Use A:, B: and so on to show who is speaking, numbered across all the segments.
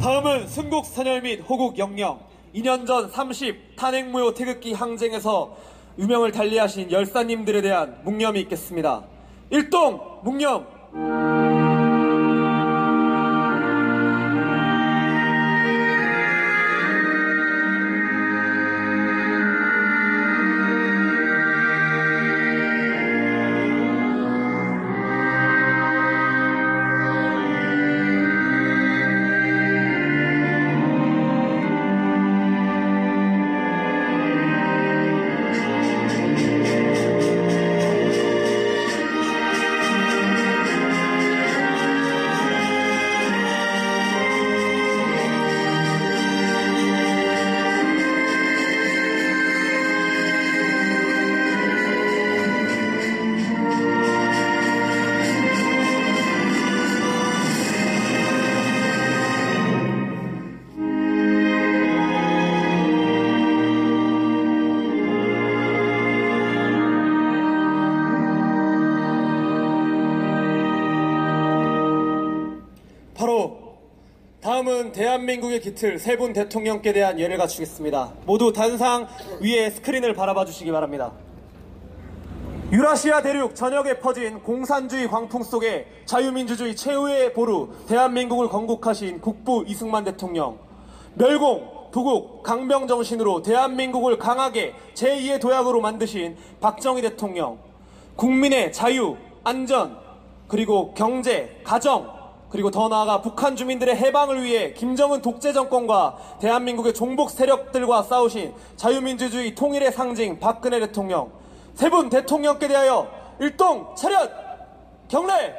A: 다음은 순국 선열 및 호국 영령, 2년 전 30 탄핵무효 태극기 항쟁에서 유명을 달리하신 열사님들에 대한 묵념이 있겠습니다. 일동 묵념. 다음은 대한민국의 깃틀 세 분 대통령께 대한 예를 갖추겠습니다. 모두 단상 위에 스크린을 바라봐 주시기 바랍니다. 유라시아 대륙 전역에 퍼진 공산주의 광풍 속에 자유민주주의 최후의 보루 대한민국을 건국하신 국부 이승만 대통령, 멸공, 부국, 강병 정신으로 대한민국을 강하게 제2의 도약으로 만드신 박정희 대통령, 국민의 자유, 안전, 그리고 경제, 가정, 그리고 더 나아가 북한 주민들의 해방을 위해 김정은 독재 정권과 대한민국의 종북 세력들과 싸우신 자유민주주의 통일의 상징 박근혜 대통령, 세 분 대통령께 대하여 일동 차렷 경례.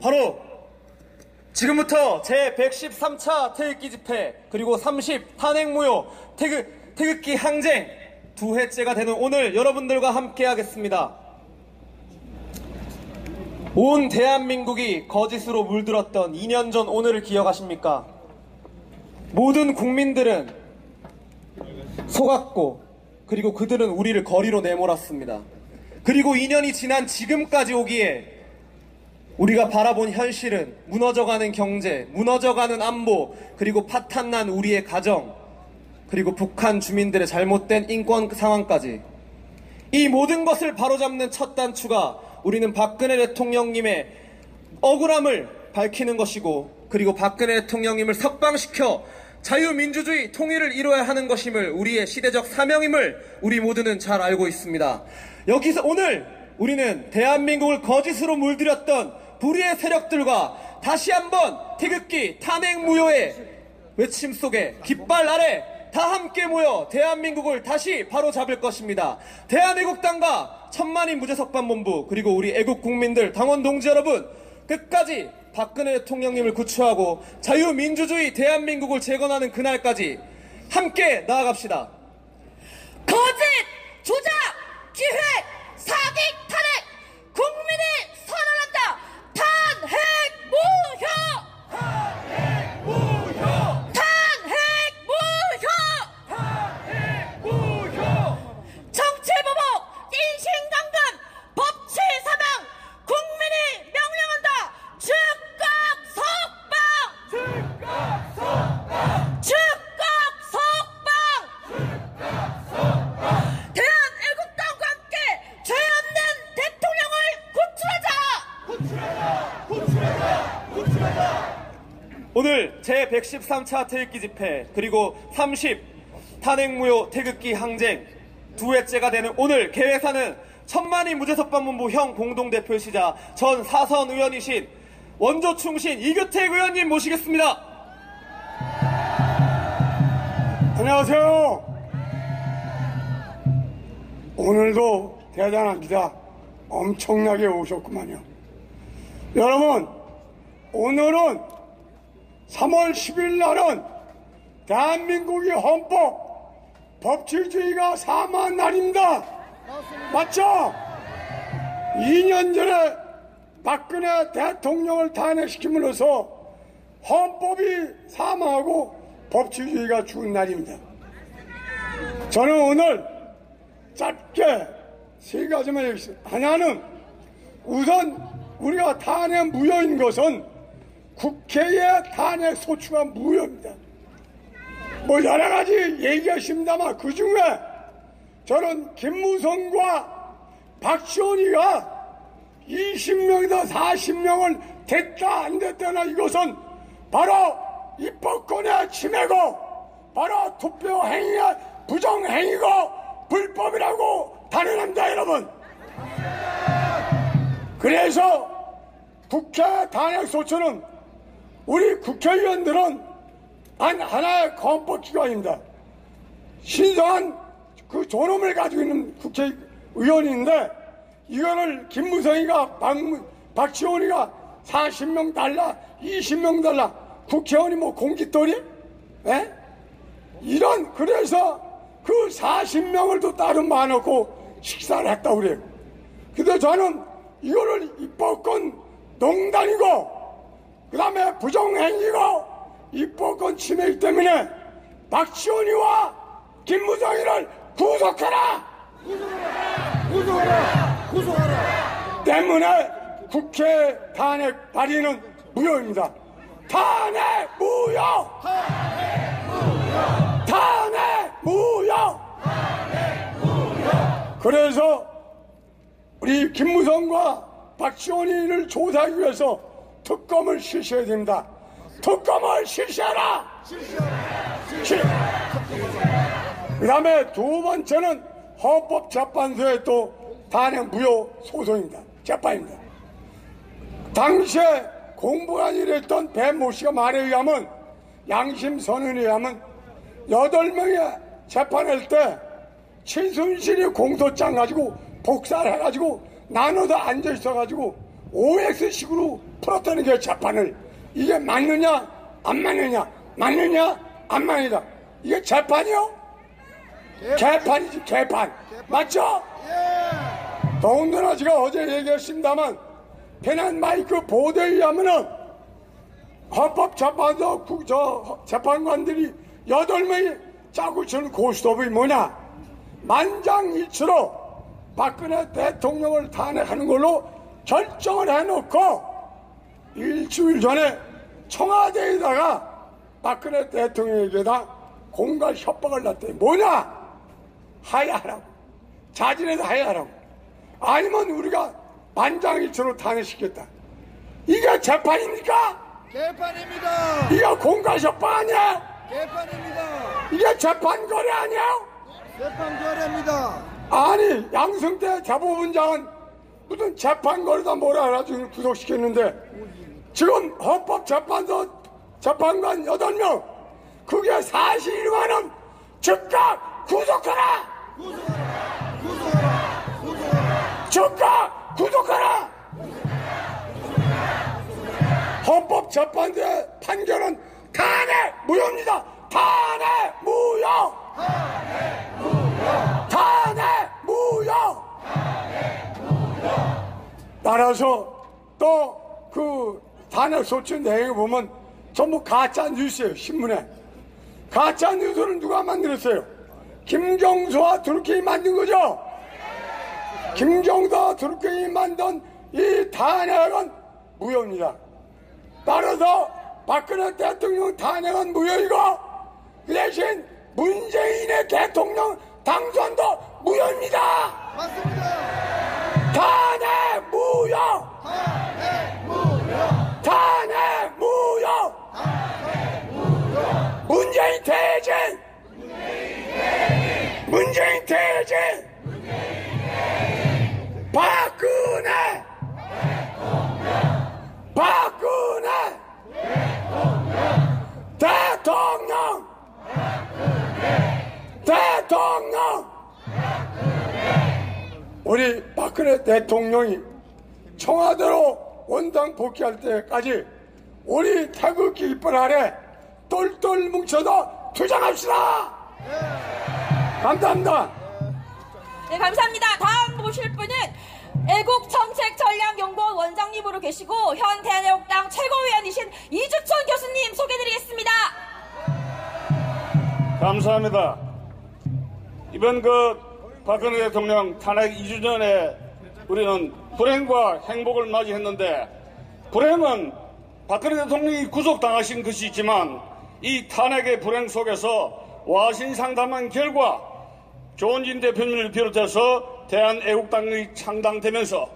A: 바로 지금부터 제113차 태극기 집회 그리고 30 탄핵무효 태극기 항쟁 두 해째가 되는 오늘 여러분들과 함께 하겠습니다. 온 대한민국이 거짓으로 물들었던 2년 전 오늘을 기억하십니까? 모든 국민들은 속았고 그리고 그들은 우리를 거리로 내몰았습니다. 그리고 2년이 지난 지금까지 오기에 우리가 바라본 현실은 무너져가는 경제, 무너져가는 안보, 그리고 파탄난 우리의 가정, 그리고 북한 주민들의 잘못된 인권 상황까지, 이 모든 것을 바로잡는 첫 단추가 우리는 박근혜 대통령님의 억울함을 밝히는 것이고, 그리고 박근혜 대통령님을 석방시켜 자유민주주의 통일을 이뤄야 하는 것임을, 우리의 시대적 사명임을 우리 모두는 잘 알고 있습니다. 여기서 오늘 우리는 대한민국을 거짓으로 물들였던 불의의 세력들과 다시 한번 태극기 탄핵무효의 외침 속에 깃발 아래 다 함께 모여 대한민국을 다시 바로잡을 것입니다. 대한애국당과 천만인 무죄석방본부, 그리고 우리 애국국민들, 당원 동지 여러분, 끝까지 박근혜 대통령님을 구출하고 자유민주주의 대한민국을 재건하는 그날까지 함께 나아갑시다.
B: 거짓, 조작, 기획, 사기, 탄핵, 국민이 선언한다. 탄핵 무효! 탄핵 무효! 탄핵 무효! 탄핵 무효! 정치보복, 인신강간, 법치사망, 국민이 명령한다. 즉각 석방! 즉각 석방! 즉각 석방! 즉각 석방! 대한애국당과 함께 죄 없는
A: 오늘 제113차 태극기 집회 그리고 30 탄핵무효 태극기 항쟁 두 해째가 되는 오늘 개회사는 천만이 무죄석방본부 형 공동대표이시자 전 사선 의원이신 원조 충신 이규택 의원님 모시겠습니다.
C: 안녕하세요. 오늘도 대단합니다. 엄청나게 오셨구만요. 여러분, 오늘은 3월 10일 날은 대한민국의 헌법, 법치주의가 사망한 날입니다. 맞죠? 2년 전에 박근혜 대통령을 탄핵시킴으로써 헌법이 사망하고 법치주의가 죽은 날입니다. 저는 오늘 짧게 세 가지만 얘기했습니다. 하나는 우선 우리가 탄핵 무효인 것은 국회의 탄핵 소추가 무효입니다. 뭐 여러 가지 얘기하십니다만 그 중에 저는 김무성과 박지원이가 20명에서 40명을 됐다 안 됐다나 이것은 바로 입법권의 침해고 바로 투표 행위의 부정행위고 불법이라고 단언합니다. 여러분, 그래서 국회 탄핵소추는 우리 국회의원들은 하나의 헌법기관입니다. 신성한 그 존엄을 가지고 있는 국회의원인데 이거를 김무성이가 박지원이가 40명 달라 20명 달라 국회의원이 뭐 공깃돌이? 에? 이런 그래서 그 40명을 또 따로 모아놓고 식사를 했다고 그래요. 근데 저는 이거를 입법권 농단이고 그 다음에 부정행위고 입법권 침해이기 때문에 박지원이와 김무성이를 구속하라! 구속하라! 때문에 국회 탄핵 발의는 무효입니다. 탄핵 무효! 탄핵 무효! 그래서 우리 김무성과 박지원이를 조사하기 위해서 특검을 실시해야 됩니다. 특검을 실시하라! 그 다음에 두 번째는 헌법재판소에 또 탄핵 무효 소송입니다. 재판입니다. 당시에 공보관을 했던 배모 씨가 말에 의하면 양심선언에 의하면 8명의 재판할 때 최순실이 공소장 가지고 복사를 해가지고 나눠서 앉아있어가지고 OX식으로 풀었다는 게 재판을. 이게 맞느냐 안 맞느냐, 맞느냐 안 맞느냐, 이게 재판이요? 개판이지 개판. 맞죠? 더군다나 제가 어제 얘기했습니다만 페난 마이크 보도에 의하면은 헌법재판소 재판관들이 8명이 짜고 치는 고스톱이 뭐냐, 만장일치로 박근혜 대통령을 탄핵하는 걸로 결정을 해놓고 일주일 전에 청와대에다가 박근혜 대통령에게다 공갈 협박을 놨더니 뭐냐, 하야하라고, 자진해서 하야하라고, 아니면 우리가 만장일치로 탄핵시켰다. 이게 재판입니까?
D: 개판입니다.
C: 이게 공갈 협박 아니야?
D: 개판입니다.
C: 이게 재판거래 아니야?
D: 개판거래입니다.
C: 아니, 양승태 대법원장은 무슨 재판거래다 뭐라 해가지고 구속시켰는데 지금 헌법재판소 재판관 8명 그게 사실이면은 즉각 구속하라! 즉각 구속하라! 헌법재판소의 판결은 탄핵 무효입니다. 탄핵 무효! 탄핵 무효! 따라서 또 그 탄핵 소추 내용을 보면 전부 가짜 뉴스예요. 신문에 가짜 뉴스는 누가 만들었어요? 김경수와 둘끼리 만든 거죠. 김경수와 둘끼리 만든 이 탄핵은 무효입니다. 따라서 박근혜 대통령 탄핵은 무효이고 그 대신 문재인의 대통령 당선도 무효입니다.
D: 맞습니다.
C: 탄핵 무효!
D: 탄핵 무효!
C: 탄핵 무효! 박근혜 대통령이 청와대로 원당 복귀할 때까지 우리 태극기 이빨 아래 똘똘 뭉쳐서 투쟁합시다. 감사합니다.
B: 네, 감사합니다. 다음 모실 분은 애국정책전략연구원 원장님으로 계시고 현 대한애국당 최고위원이신 이주천 교수님 소개드리겠습니다.
E: 감사합니다. 이번 박근혜 대통령 탄핵 2주 전에 우리는 불행과 행복을 맞이했는데, 불행은 박근혜 대통령이 구속당하신 것이 있지만 이 탄핵의 불행 속에서 와신상담한 결과 조원진 대표님을 비롯해서 대한애국당이 창당되면서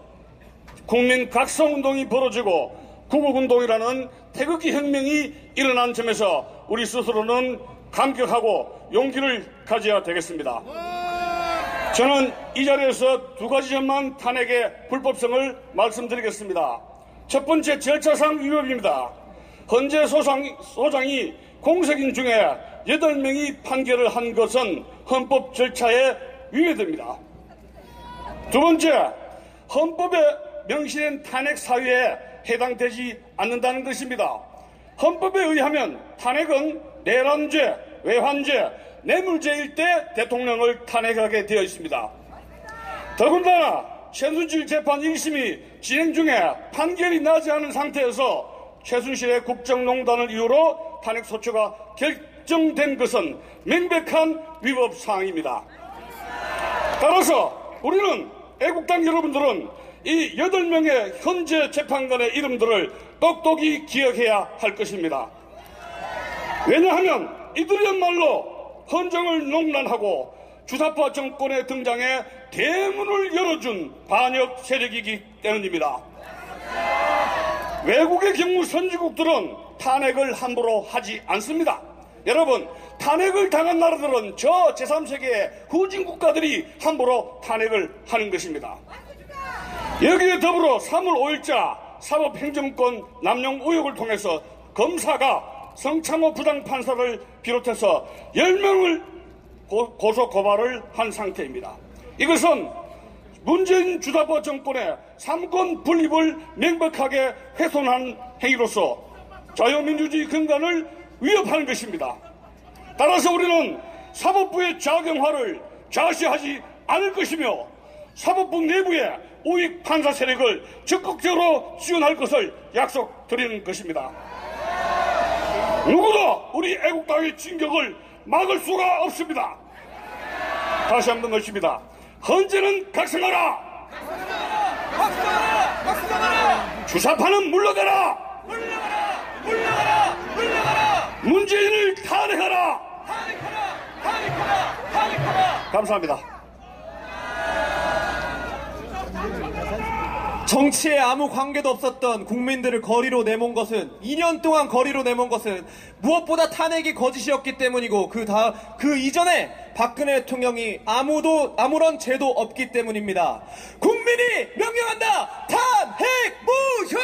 E: 국민 각성운동이 벌어지고 구국운동이라는 태극기 혁명이 일어난 점에서 우리 스스로는 감격하고 용기를 가져야 되겠습니다. 저는 이 자리에서 두 가지 점만 탄핵의 불법성을 말씀드리겠습니다. 첫 번째, 절차상 위법입니다. 헌재 소장이 공석인 중에 8명이 판결을 한 것은 헌법 절차에 위배됩니다. 두 번째, 헌법에 명시된 탄핵 사유에 해당되지 않는다는 것입니다. 헌법에 의하면 탄핵은 내란죄, 외환죄, 뇌물죄일 때 대통령을 탄핵하게 되어 있습니다. 더군다나 최순실 재판 1심이 진행 중에 판결이 나지 않은 상태에서 최순실의 국정농단을 이유로 탄핵소추가 결정된 것은 명백한 위법 사항입니다. 따라서 우리는 애국당 여러분들은 이 8명의 현재 재판관의 이름들을 똑똑히 기억해야 할 것입니다. 왜냐하면 이들이야말로 헌정을 농란하고 주사파 정권의 등장에 대문을 열어준 반역 세력이기 때문입니다. 외국의 경우 선진국들은 탄핵을 함부로 하지 않습니다. 여러분, 탄핵을 당한 나라들은 저 제3세계의 후진국가들이 함부로 탄핵을 하는 것입니다. 여기에 더불어 3월 5일자 사법행정권 남용 의혹을 통해서 검사가 성창호 부장판사를 비롯해서 10명을 고소 고발을 한 상태입니다. 이것은 문재인 주사파 정권의 삼권 분립을 명백하게 훼손한 행위로서 자유민주주의 근간을 위협하는 것입니다. 따라서 우리는 사법부의 자경화를 좌시하지 않을 것이며 사법부 내부의 우익 판사 세력을 적극적으로 지원할 것을 약속드리는 것입니다. 누구도 우리 애국당의 진격을 막을 수가 없습니다. 다시 한번 것입니다. 헌재는 각성하라! 주사파는 물러가라! 문재인을 탄핵하라! 감사합니다.
A: 정치에 아무 관계도 없었던 국민들을 거리로 내몬 것은 2년 동안 거리로 내몬 것은 무엇보다 탄핵이 거짓이었기 때문이고 그 이전에 박근혜 대통령이 아무런 죄도 없기 때문입니다. 국민이 명령한다. 탄핵 무효.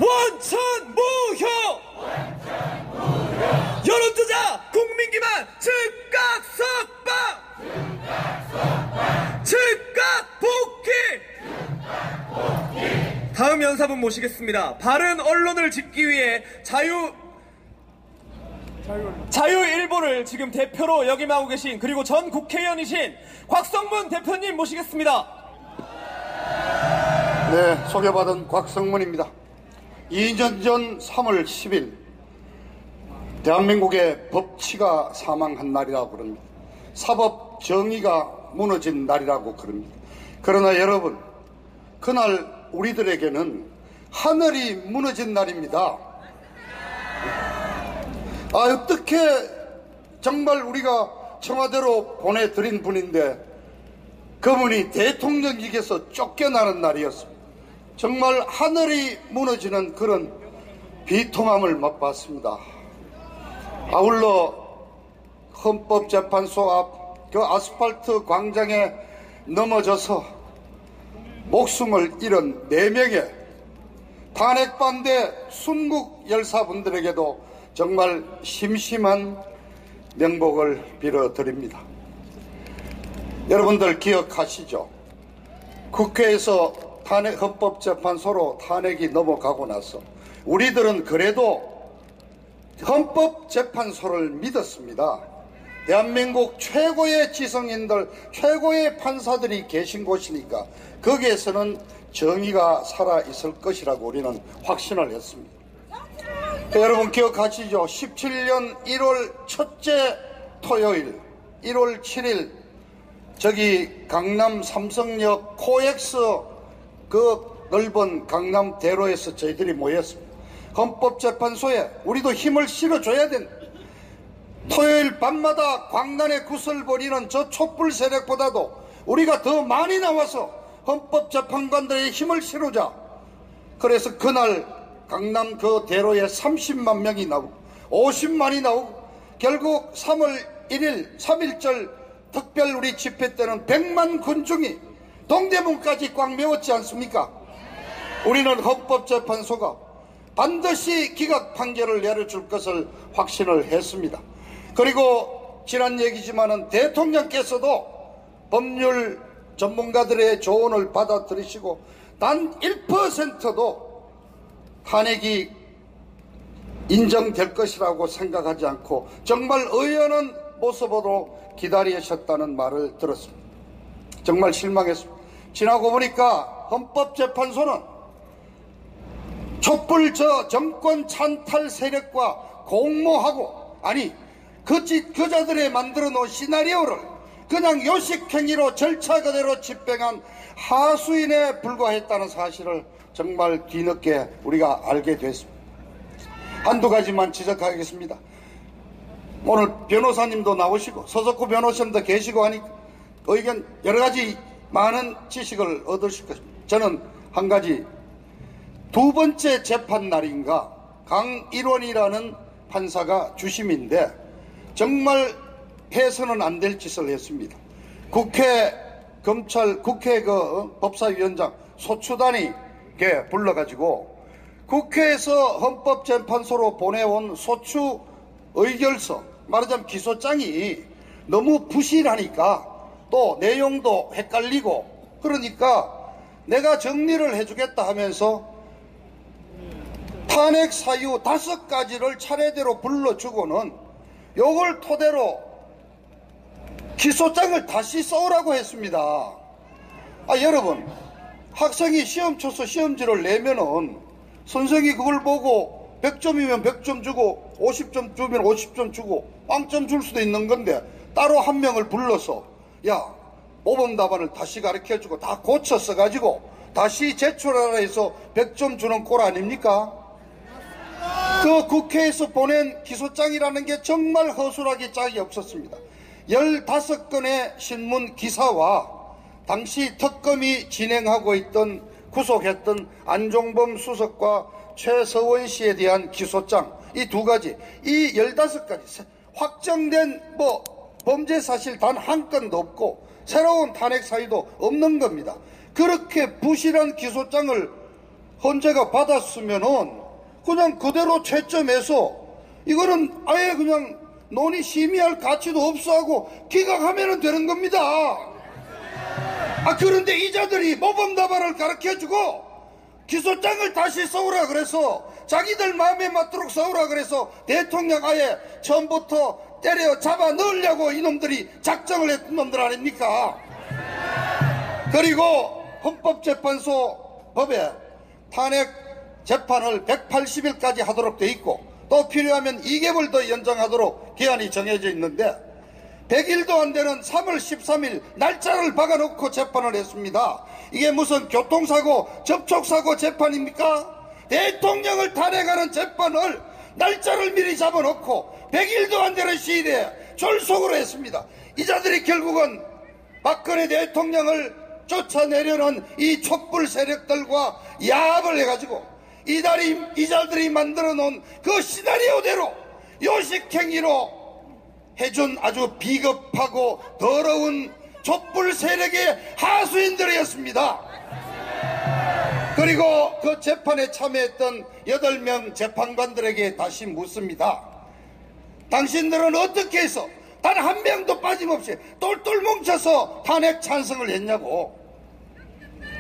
A: 원천 무효. 여론조작 국민기만 즉각 석방. 즉각 복귀! 다음 연사분 모시겠습니다. 바른 언론을 짓기 위해 자유일보를 지금 대표로 역임하고 계신, 그리고 전 국회의원이신 곽성문 대표님 모시겠습니다.
F: 네, 소개받은 곽성문입니다. 2년 전 3월 10일 대한민국의 법치가 사망한 날이라고 그럽니다. 사법 정의가 무너진 날이라고 그럽니다. 그러나 여러분, 그날 우리들에게는 하늘이 무너진 날입니다. 어떻게 정말 우리가 청와대로 보내드린 분인데 그분이 대통령직에서 쫓겨나는 날이었습니다. 정말 하늘이 무너지는 그런 비통함을 맛봤습니다. 아울러 헌법재판소 앞 그 아스팔트 광장에 넘어져서 목숨을 잃은 4명의 탄핵반대 순국 열사분들에게도 정말 심심한 명복을 빌어드립니다. 여러분들 기억하시죠? 국회에서 헌법재판소로 탄핵이 넘어가고 나서 우리들은 그래도 헌법재판소를 믿었습니다. 대한민국 최고의 지성인들, 최고의 판사들이 계신 곳이니까 거기에서는 정의가 살아있을 것이라고 우리는 확신을 했습니다. 여러분 기억하시죠? 17년 1월 첫째 토요일 1월 7일 저기 강남 삼성역 코엑스 그 넓은 강남 대로에서 저희들이 모였습니다. 헌법재판소에 우리도 힘을 실어줘야 된다. 토요일 밤마다 광란의 굿을 벌이는 저 촛불 세력보다도 우리가 더 많이 나와서 헌법재판관들의 힘을 실어자. 그래서 그날 강남 그 대로에 30만 명이 나오고 50만이 나오고 결국 3월 1일 3.1절 특별 우리 집회 때는 100만 군중이 동대문까지 꽉 메웠지 않습니까? 우리는 헌법재판소가 반드시 기각 판결을 내려줄 것을 확신을 했습니다. 그리고 지난 얘기지만은 대통령께서도 법률 전문가들의 조언을 받아들이시고 단 1%도 탄핵이 인정될 것이라고 생각하지 않고 정말 의연한 모습으로 기다리셨다는 말을 들었습니다. 정말 실망했습니다. 지나고 보니까 헌법재판소는 촛불 저 정권 찬탈 세력과 공모하고 아니 그자들이 만들어 놓은 시나리오를 그냥 요식행위로 절차 그대로 집행한 하수인에 불과했다는 사실을 정말 뒤늦게 우리가 알게 됐습니다. 한두 가지만 지적하겠습니다. 오늘 변호사님도 나오시고 서석구 변호사님도 계시고 하니까 의견 여러 가지 많은 지식을 얻으실 것입니다. 저는 한 가지 두 번째 재판 날인가 강일원이라는 판사가 주심인데 정말 해서는 안 될 짓을 했습니다. 국회 그 법사위원장 소추단이 불러가지고 국회에서 헌법재판소로 보내온 소추 의결서 말하자면 기소장이 너무 부실하니까 또 내용도 헷갈리고 그러니까 내가 정리를 해주겠다 하면서 탄핵 사유 5가지를 차례대로 불러주고는 요걸 토대로 기소장을 다시 써오라고 했습니다. 여러분 학생이 시험 쳐서 시험지를 내면은 선생이 그걸 보고 100점이면 100점 주고 50점 주면 50점 주고 빵점 줄 수도 있는 건데 따로 한 명을 불러서 야 모범 답안을 다시 가르쳐주고 다 고쳐 써가지고 다시 제출하라 해서 100점 주는 꼴 아닙니까? 그 국회에서 보낸 기소장이라는 게 정말 허술하게 짝이 없었습니다. 15건의 신문 기사와 당시 특검이 진행하고 있던 구속했던 안종범 수석과 최서원 씨에 대한 기소장 이 두 가지 이 15가지 확정된 범죄 사실 단 한 건도 없고 새로운 탄핵 사유도 없는 겁니다. 그렇게 부실한 기소장을 헌재가 받았으면은 그냥 그대로 채점해서 이거는 아예 그냥 논의 심의할 가치도 없어 하고 기각하면 되는 겁니다. 그런데 이자들이 모범 답안을 가르쳐주고 기소장을 다시 써오라 그래서 자기들 마음에 맞도록 써오라 그래서 대통령 아예 처음부터 때려 잡아 넣으려고 이놈들이 작정을 했던 놈들 아닙니까? 그리고 헌법재판소 법에 탄핵 재판을 180일까지 하도록 돼 있고 또 필요하면 2개월 더 연장하도록 기한이 정해져 있는데 100일도 안 되는 3월 13일 날짜를 박아놓고 재판을 했습니다. 이게 무슨 교통사고 접촉사고 재판입니까? 대통령을 탄핵하는 재판을 날짜를 미리 잡아놓고 100일도 안 되는 시일에 졸속으로 했습니다. 이자들이 결국은 박근혜 대통령을 쫓아내려는 이 촛불 세력들과 야합을 해가지고 이자들이 만들어 놓은 그 시나리오대로 요식행위로 해준 아주 비겁하고 더러운 촛불 세력의 하수인들이었습니다. 그리고 그 재판에 참여했던 8명 재판관들에게 다시 묻습니다. 당신들은 어떻게 해서 단 한 명도 빠짐없이 똘똘 뭉쳐서 탄핵 찬성을 했냐고.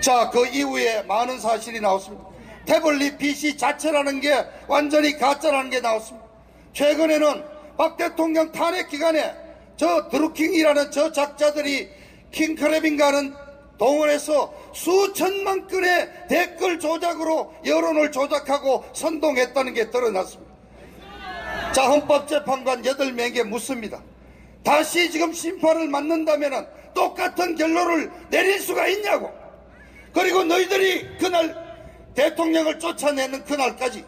F: 자, 그 이후에 많은 사실이 나왔습니다. 태블릿 PC 자체라는 게 완전히 가짜라는 게 나왔습니다. 최근에는 박 대통령 탄핵 기간에 저 드루킹이라는 저 작자들이 킹크랩인가는 동원해서 수천만 건의 댓글 조작으로 여론을 조작하고 선동했다는 게 드러났습니다. 자, 헌법재판관 8명에게 묻습니다. 다시 지금 심판을 받는다면 똑같은 결론을 내릴 수가 있냐고. 그리고 너희들이 그날 대통령을 쫓아내는 그날까지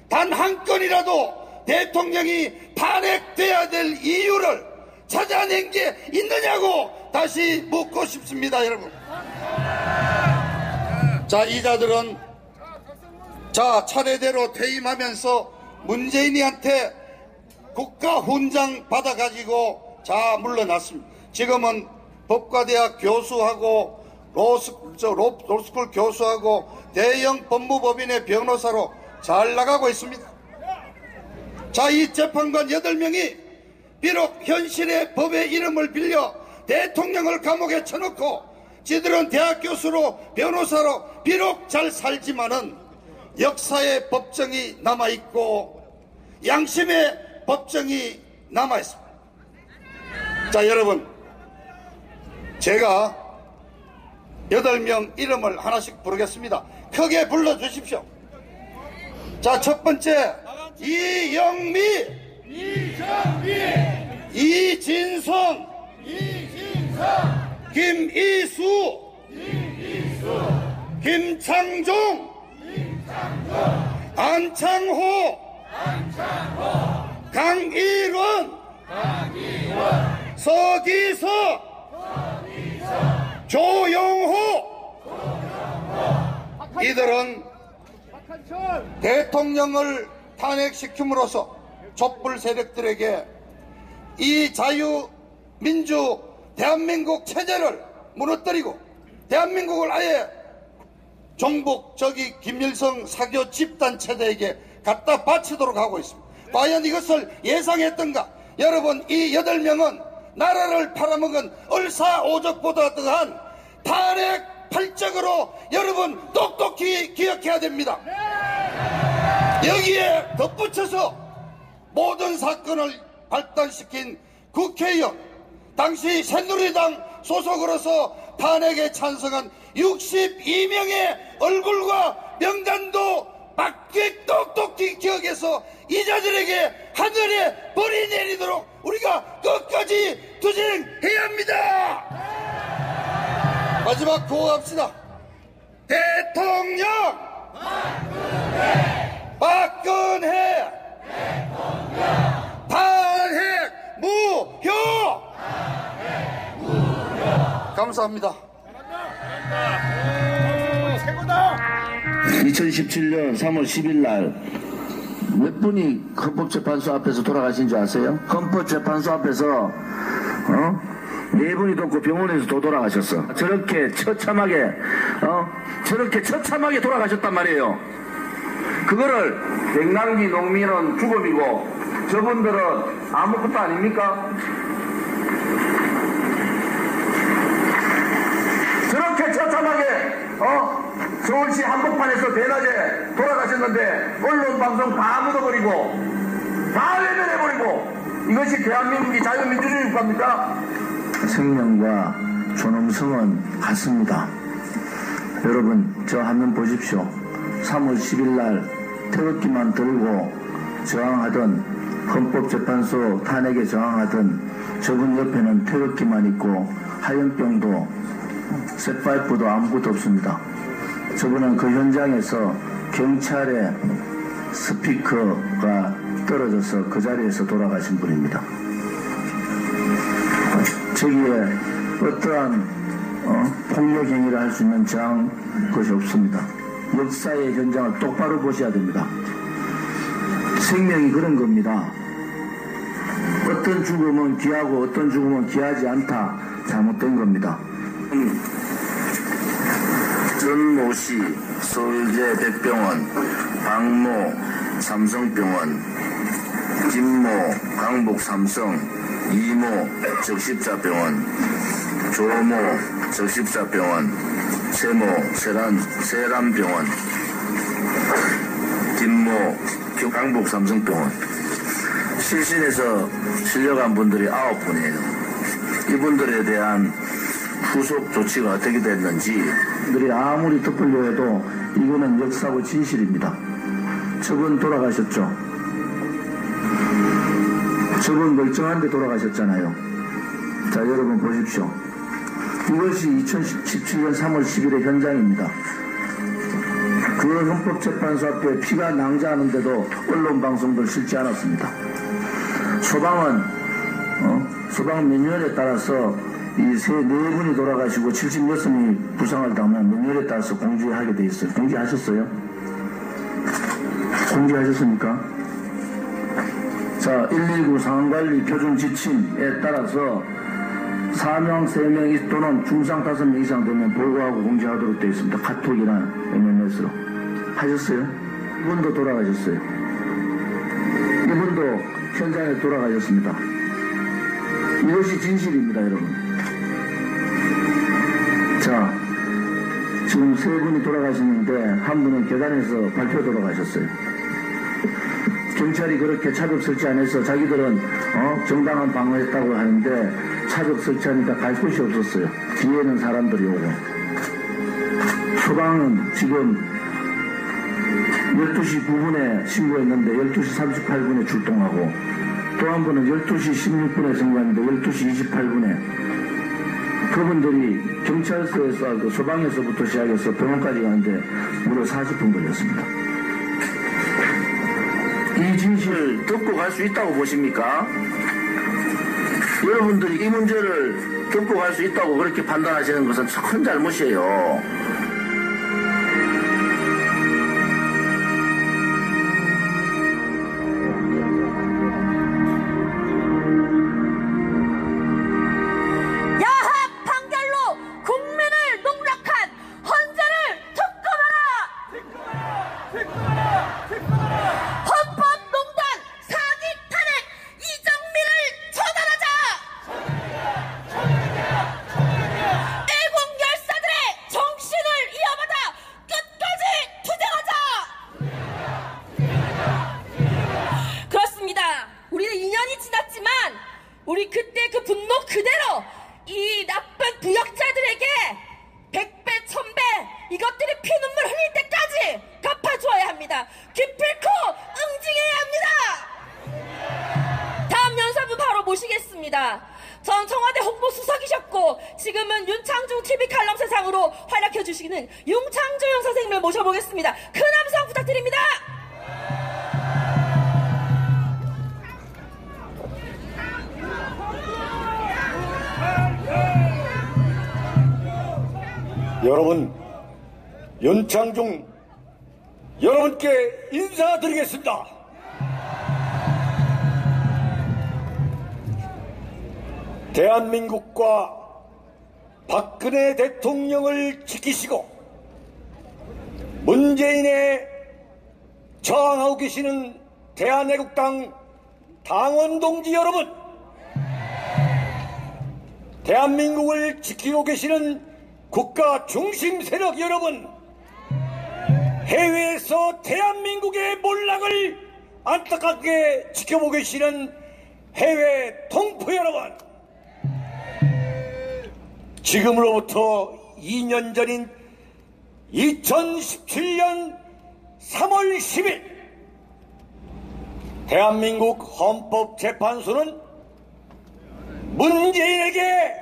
F: 단 한 건이라도 대통령이 탄핵돼야 될 이유를 찾아낸 게 있느냐고 다시 묻고 싶습니다, 여러분. 자, 이 자들은 차례대로 퇴임하면서 문재인이한테 국가 훈장 받아가지고 물러났습니다. 지금은 법과대학 교수하고 로스쿨 교수하고 대형 법무법인의 변호사로 잘 나가고 있습니다. 자, 이 재판관 8명이 비록 현실의 법의 이름을 빌려 대통령을 감옥에 쳐넣고 지들은 대학 교수로 변호사로 비록 잘 살지만은 역사의 법정이 남아있고 양심의 법정이 남아있습니다. 자, 여러분, 제가 8명 이름을 하나씩 부르겠습니다. 크게 불러주십시오. 자, 첫 번째, 이영미, 이진성, 김이수, 김창종, 안창호, 강일원, 서기석, 조용호. 이들은 대통령을 탄핵시킴으로써 촛불 세력들에게 이 자유민주 대한민국 체제를 무너뜨리고 대한민국을 아예 종북적이 김일성 사교 집단 체제에게 갖다 바치도록 하고 있습니다. 과연 이것을 예상했던가? 여러분, 이 8명은 나라를 팔아먹은 을사오적보다 더한 탄핵 팔적으로 여러분 똑똑히 기억해야 됩니다. 여기에 덧붙여서 모든 사건을 발단시킨 국회의원, 당시 새누리당 소속으로서 탄핵에 찬성한 62명의 얼굴과 명단도 맞게 똑똑히 기억해서 이 자들에게 하늘에 벌이 내리도록 우리가 끝까지 투쟁해야 합니다. 마지막 구호합시다. 대통령 박근혜 탄핵 무효. 감사합니다.
G: 2017년 3월 10일 날 몇 분이 헌법재판소 앞에서 돌아가신 줄 아세요? 헌법재판소 앞에서 4분이 돕고 병원에서 또 돌아가셨어. 저렇게 처참하게 돌아가셨단 말이에요. 그거를 백남기 농민은 죽음이고 저분들은 아무것도 아닙니까? 저렇게 처참하게 서울시 한복판에서 대낮에 돌아가셨는데 언론 방송 다 묻어버리고 다 외면해버리고 이것이 대한민국이 자유민주주의 국가입니까? 생명과 존엄성은 같습니다. 여러분, 저 화면 보십시오. 3월 10일 날 태극기만 들고 저항하던 헌법재판소 탄핵에 저항하던 저분 옆에는 태극기만 있고 하얀병도 쇠파이프도 아무것도 없습니다. 저분은 그 현장에서 경찰의 스피커가 떨어져서 그 자리에서 돌아가신 분입니다. 저기에 어떠한 폭력 행위를 할 수 있는 저항 것이 없습니다. 역사의 현장을 똑바로 보셔야 됩니다. 생명이 그런 겁니다. 어떤 죽음은 귀하고 어떤 죽음은 귀하지 않다. 잘못된 겁니다. 전모시 서울제 백병원, 박모 삼성병원, 김모 강북 삼성, 이모 적십자병원, 조모 적십자병원, 세모 세란병원, 김모 강북 삼성병원. 실신에서 실려간 분들이 9분이에요. 이분들에 대한 후속 조치가 어떻게 됐는지 들이 아무리 덮으려 해도 이거는 역사고 진실입니다. 저분 돌아가셨죠? 저분 멀쩡한데 돌아가셨잖아요. 자, 여러분 보십시오. 이것이 2017년 3월 10일의 현장입니다. 그 헌법재판소 앞에 피가 낭자하는데도 언론방송들 실지 않았습니다. 소방은 소방 매뉴얼에 따라서 이 네 분이 돌아가시고 76명이 부상을 당하면 매뉴얼에 따라서 공지하게 돼 있어요. 공지하셨어요? 공지하셨습니까? 자, 119 상황관리 표준 지침에 따라서 사망 3명 또는 중상 5명 이상 되면 보고하고 공지하도록 되어 있습니다. 카톡이나 MMS로. 하셨어요? 이분도 돌아가셨어요. 이분도 현장에 돌아가셨습니다. 이것이 진실입니다, 여러분. 자, 지금 3분이 돌아가셨는데 한 분은 계단에서 발표 돌아가셨어요. 경찰이 그렇게 차벽 설치 안 해서 자기들은 정당한 방어했다고 하는데 차벽 설치하니까 갈 곳이 없었어요. 뒤에는 사람들이 오고. 소방은 지금 12시 9분에 신고했는데 12시 38분에 출동하고, 또 한 분은 12시 16분에 신고했는데 12시 28분에 그분들이 경찰서에서 그 소방에서부터 시작해서 병원까지 가는데 무려 40분 걸렸습니다. 이 진실을 듣고 갈 수 있다고 보십니까? 여러분들이 이 문제를 듣고 갈 수 있다고 그렇게 판단하시는 것은 큰 잘못이에요.
B: 우리 그때 그 분노 그대로 이 나쁜 부역자들에게 100배, 1000배 이것들이 피눈물 흘릴 때까지 갚아주어야 합니다. 기필코 응징해야 합니다. 다음 연설분 바로 모시겠습니다. 전 청와대 홍보수석이셨고 지금은 윤창중 TV 칼럼 세상으로 활약해 주시는 윤창중 선생님을 모셔보겠습니다. 큰 함성 부탁드립니다.
E: 여러분, 윤창중 여러분께 인사드리겠습니다. 대한민국과 박근혜 대통령을 지키시고 문재인에 저항하고 계시는 대한애국당 당원 동지 여러분, 대한민국을 지키고 계시는 국가 중심 세력 여러분, 해외에서 대한민국의 몰락을 안타깝게 지켜보고 계시는 해외 동포 여러분, 지금으로부터 2년 전인 2017년 3월 10일 대한민국 헌법재판소는 문재인에게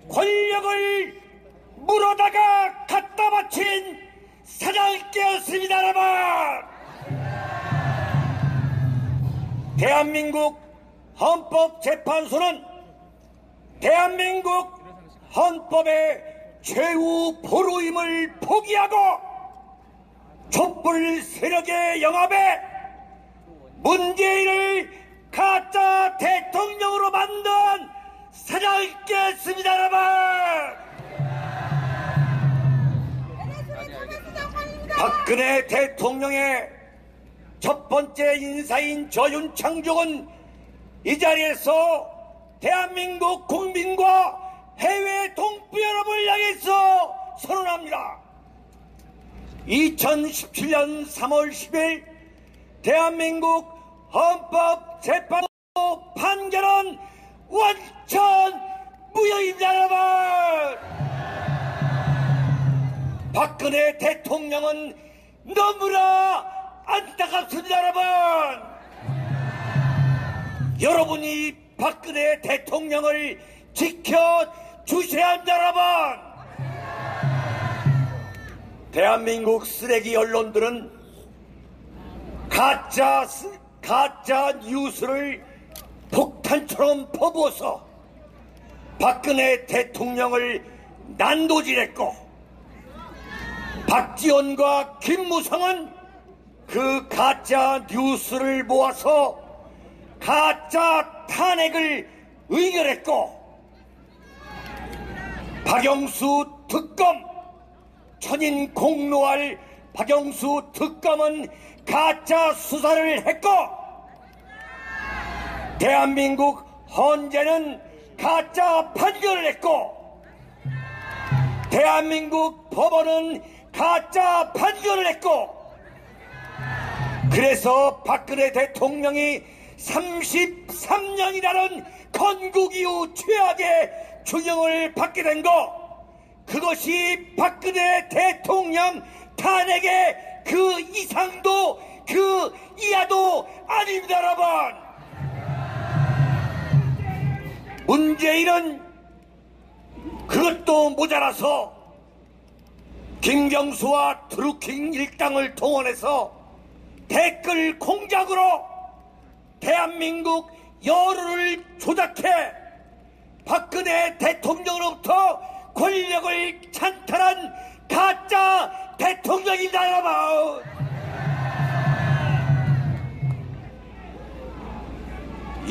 E: 권력을 물어다가 갖다 바친 사장께였습니다. 여러분, 대한민국 헌법재판소는 대한민국 헌법의 최후 보루임을 포기하고 촛불 세력의 영합에 문재인을 가짜 대통령으로 만든 사장께였습니다. 여러분, 박근혜 대통령의 첫 번째 인사인 저 윤창중은 이 자리에서
H: 대한민국 국민과 해외 동포 여러분을 향해서 선언합니다. 2017년 3월 10일 대한민국 헌법재판소 판결은 완전 무효입니다. 여러분, 박근혜 대통령은 너무나 안타깝습니다. 여러분이 박근혜 대통령을 지켜주셔야 합니다. 여러분, 대한민국 쓰레기 언론들은 가짜 뉴스를 폭탄처럼 퍼부어서 박근혜 대통령을 난도질했고, 박지원과 김무성은 그 가짜 뉴스를 모아서 가짜 탄핵을 의결했고, 박영수 특검, 천인 공로할 박영수 특검은 가짜 수사를 했고, 대한민국 헌재는 가짜 판결을 했고, 대한민국 법원은 가짜 판결을 했고, 그래서 박근혜 대통령이 33년이라는 건국 이후 최악의 추형을 받게 된 거, 그것이 박근혜 대통령 탄핵의 그 이상도 그 이하도 아닙니다. 여러분, 문재인은 그것도 모자라서 김경수와 드루킹 일당을 동원해서 댓글 공작으로 대한민국 여론을 조작해 박근혜 대통령으로부터 권력을 찬탈한 가짜 대통령입니다. 여러분,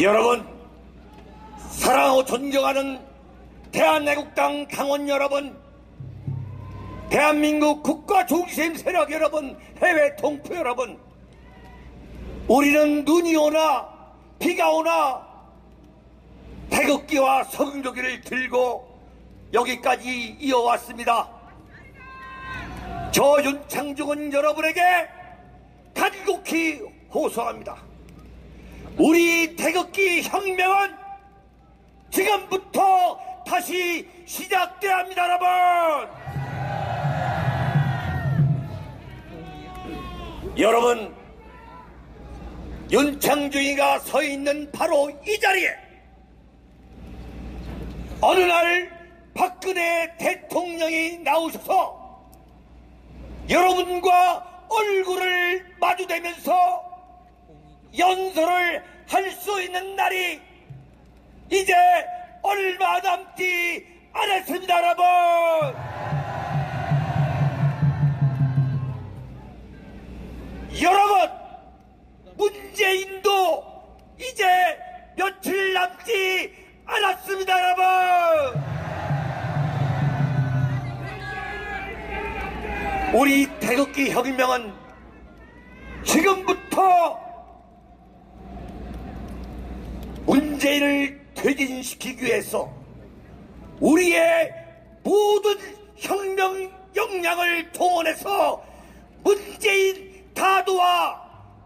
H: 여러분, 사랑하고 존경하는 대한애국당 당원 여러분, 대한민국 국가 중심 세력 여러분, 해외 동포 여러분, 우리는 눈이 오나 비가 오나 태극기와 성조기를 들고 여기까지 이어왔습니다. 저 윤창중은 여러분에게 간곡히 호소합니다. 우리 태극기 혁명은 지금부터 다시 시작돼야 합니다. 여러분, 여러분, 윤창중이가 서 있는 바로 이 자리에 어느 날 박근혜 대통령이 나오셔서 여러분과 얼굴을 마주대면서 연설을 할 수 있는 날이 이제 얼마 남지 않았습니다. 여러분, 여러분, 문재인도 이제 며칠 남지 않았습니다. 여러분, 우리 태극기 혁명은 지금부터 문재인을 퇴진시키기 위해서 우리의 모든 혁명 역량을 동원해서 문재인 타도와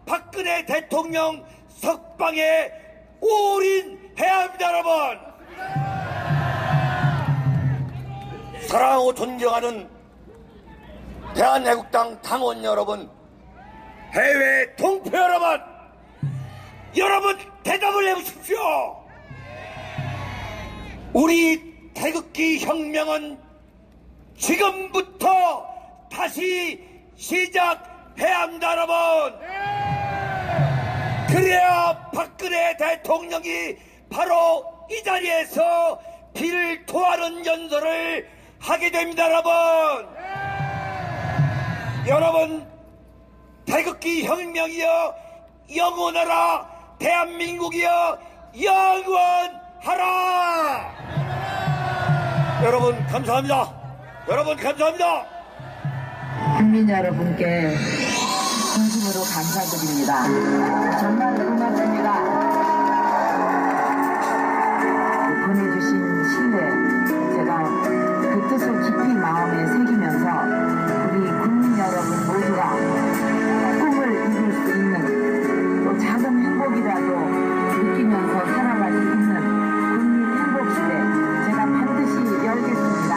H: 박근혜 대통령 석방에 올인해야 합니다. 여러분, 사랑하고 존경하는 대한애국당 당원 여러분, 해외 동포 여러분, 여러분 대답을 해보십시오. 우리 태극기 혁명은 지금부터 다시 시작해야 합니다. 여러분, 그래야 박근혜 대통령이 바로 이 자리에서 피를 토하는 연설을 하게 됩니다. 여러분, 태극기 혁명이여 영원하라, 대한민국이여 영원하라. 여러분 감사합니다. 여러분 감사합니다.
I: 국민 여러분께 진심으로 감사드립니다. 정말 고맙습니다. 보내주신 신뢰, 제가 그 뜻을 깊이 마음에 새기면서 우리 국민 여러분 모두가 꿈을 이룰 수 있는 또 작은 행복이라도 느끼면서 살아갈 수 있는 국민 행복시대 제가 반드시 열겠습니다.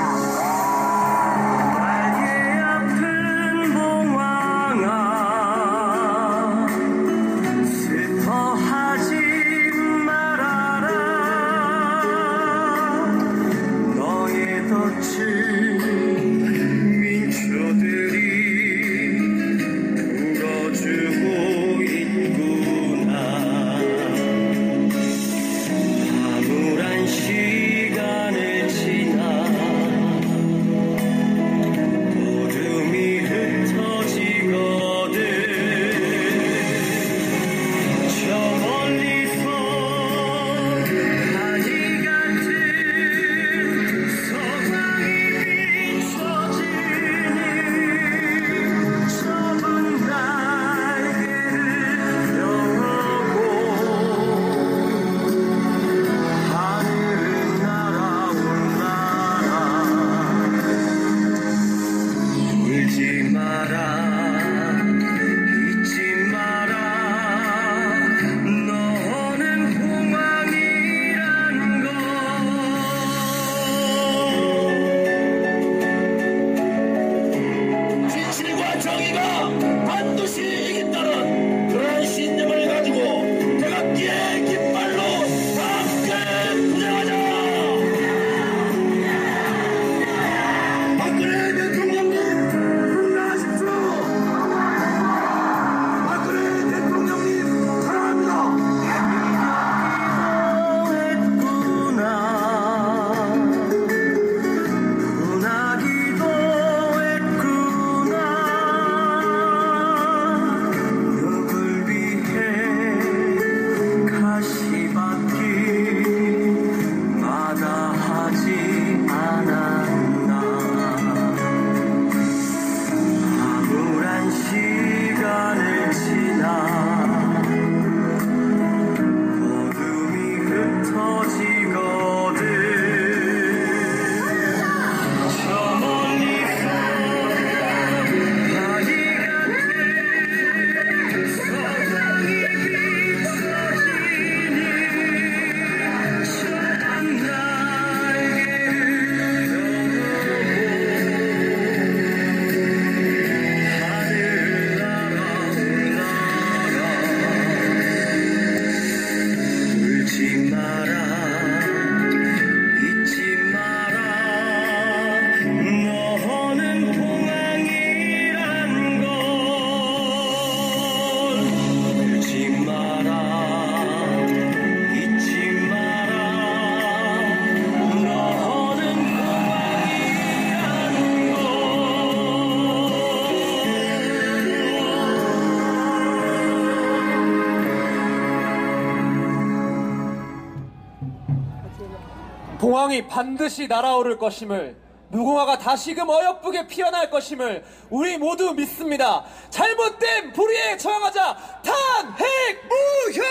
A: 봉황이 반드시 날아오를 것임을, 무궁화가 다시금 어여쁘게 피어날 것임을 우리 모두 믿습니다. 잘못된 불의에 저항하자. 탄핵무효!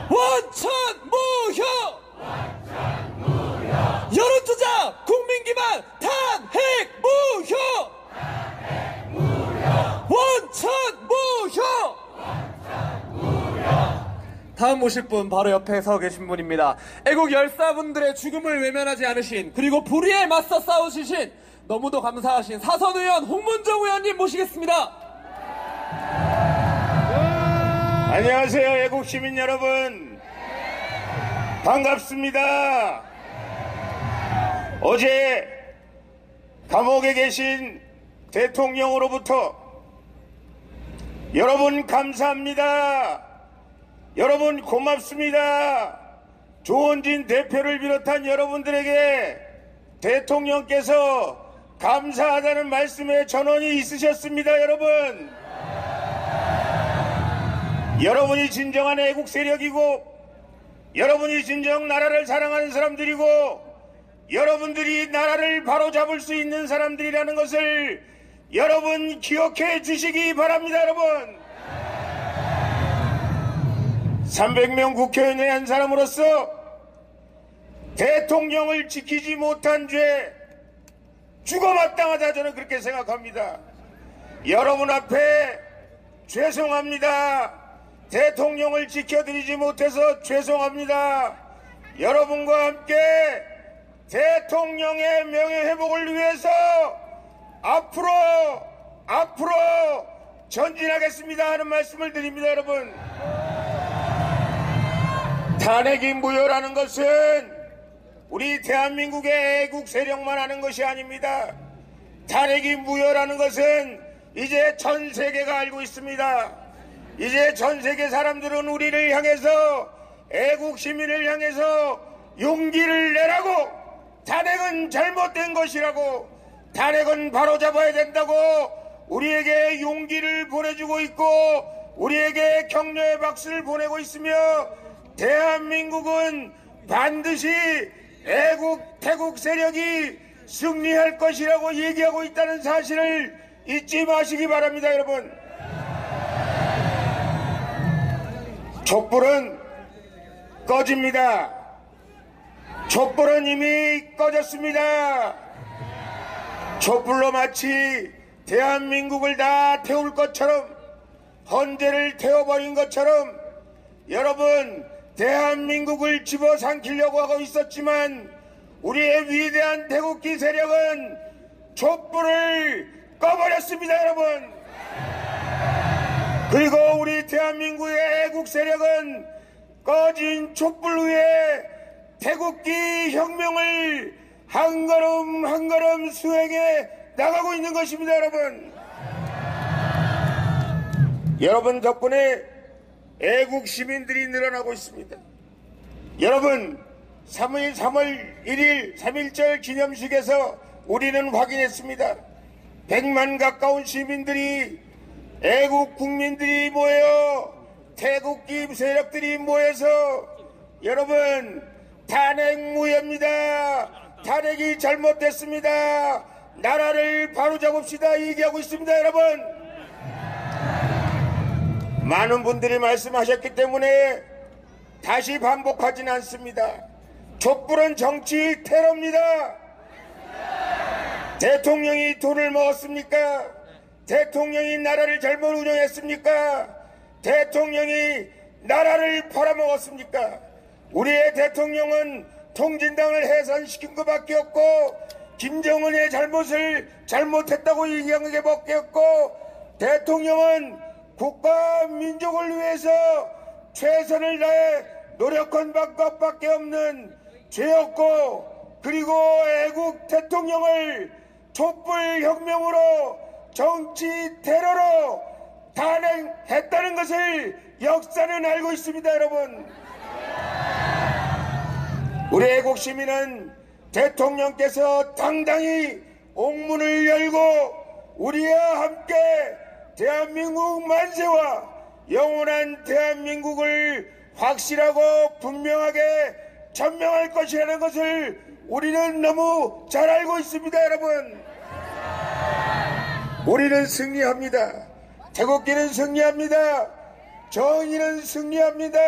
A: 원천무효! 여론조작 국민기만 탄핵무효! 원천무효! 다음 모실 분 바로 옆에 서 계신 분입니다. 애국 열사분들의 죽음을 외면하지 않으신, 그리고 불의에 맞서 싸우시신, 너무도 감사하신 사선 의원 홍문정 의원님 모시겠습니다.
J: 안녕하세요, 애국 시민 여러분. 반갑습니다. 어제 감옥에 계신 대통령으로부터 여러분 감사합니다. 여러분 고맙습니다. 조원진 대표를 비롯한 여러분들에게 대통령께서 감사하다는 말씀에 전원이 있으셨습니다. 여러분, 여러분이 진정한 애국 세력이고, 여러분이 진정 나라를 사랑하는 사람들이고, 여러분들이 나라를 바로잡을 수 있는 사람들이라는 것을 여러분 기억해 주시기 바랍니다. 여러분, 300명 국회의원의 한 사람으로서 대통령을 지키지 못한 죄 죽어 마땅하다, 저는 그렇게 생각합니다. 여러분 앞에 죄송합니다. 대통령을 지켜드리지 못해서 죄송합니다. 여러분과 함께 대통령의 명예회복을 위해서 앞으로 전진하겠습니다 하는 말씀을 드립니다. 여러분, 탄핵이 무효라는 것은 우리 대한민국의 애국 세력만 하는 것이 아닙니다. 탄핵이 무효라는 것은 이제 전 세계가 알고 있습니다. 이제 전 세계 사람들은 우리를 향해서, 애국 시민을 향해서 용기를 내라고, 탄핵은 잘못된 것이라고, 탄핵은 바로잡아야 된다고 우리에게 용기를 보내주고 있고, 우리에게 격려의 박수를 보내고 있으며, 대한민국은 반드시 애국 태국 세력이 승리할 것이라고 얘기하고 있다는 사실을 잊지 마시기 바랍니다. 여러분, 촛불은 꺼집니다. 촛불은 이미 꺼졌습니다. 촛불로 마치 대한민국을 다 태울 것처럼, 헌재를 태워버린 것처럼 여러분, 대한민국을 집어삼키려고 하고 있었지만 우리의 위대한 태극기 세력은 촛불을 꺼버렸습니다. 여러분, 그리고 우리 대한민국의 애국 세력은 꺼진 촛불 위에 태극기 혁명을 한 걸음 한 걸음 수행해 나가고 있는 것입니다. 여러분 덕분에 애국 시민들이 늘어나고 있습니다. 여러분, 3월 1일 3.1절 기념식에서 우리는 확인했습니다. 100만 가까운 시민들이, 애국 국민들이 모여, 태극기 세력들이 모여서 여러분, 탄핵 무효입니다. 탄핵이 잘못됐습니다. 나라를 바로잡읍시다 얘기하고 있습니다. 여러분, 많은 분들이 말씀하셨기 때문에 다시 반복하지는 않습니다. 촛불은 정치 테러입니다. 대통령이 돈을 먹었습니까? 대통령이 나라를 잘못 운영했습니까? 대통령이 나라를 팔아먹었습니까? 우리의 대통령은 통진당을 해산시킨 것밖에 없고, 김정은의 잘못을 잘못했다고 얘기한 것밖에 없고, 대통령은 국가 민족을 위해서 최선을 다해 노력한 것밖에 없는 죄였고, 그리고 애국 대통령을 촛불 혁명으로, 정치 테러로 탄핵했다는 것을 역사는 알고 있습니다. 여러분, 우리 애국 시민은 대통령께서 당당히 옥문을 열고 우리와 함께 대한민국 만세와 영원한 대한민국을 확실하고 분명하게 전명할 것이라는 것을 우리는 너무 잘 알고 있습니다. 여러분, 우리는 승리합니다. 태극기는 승리합니다. 정의는 승리합니다.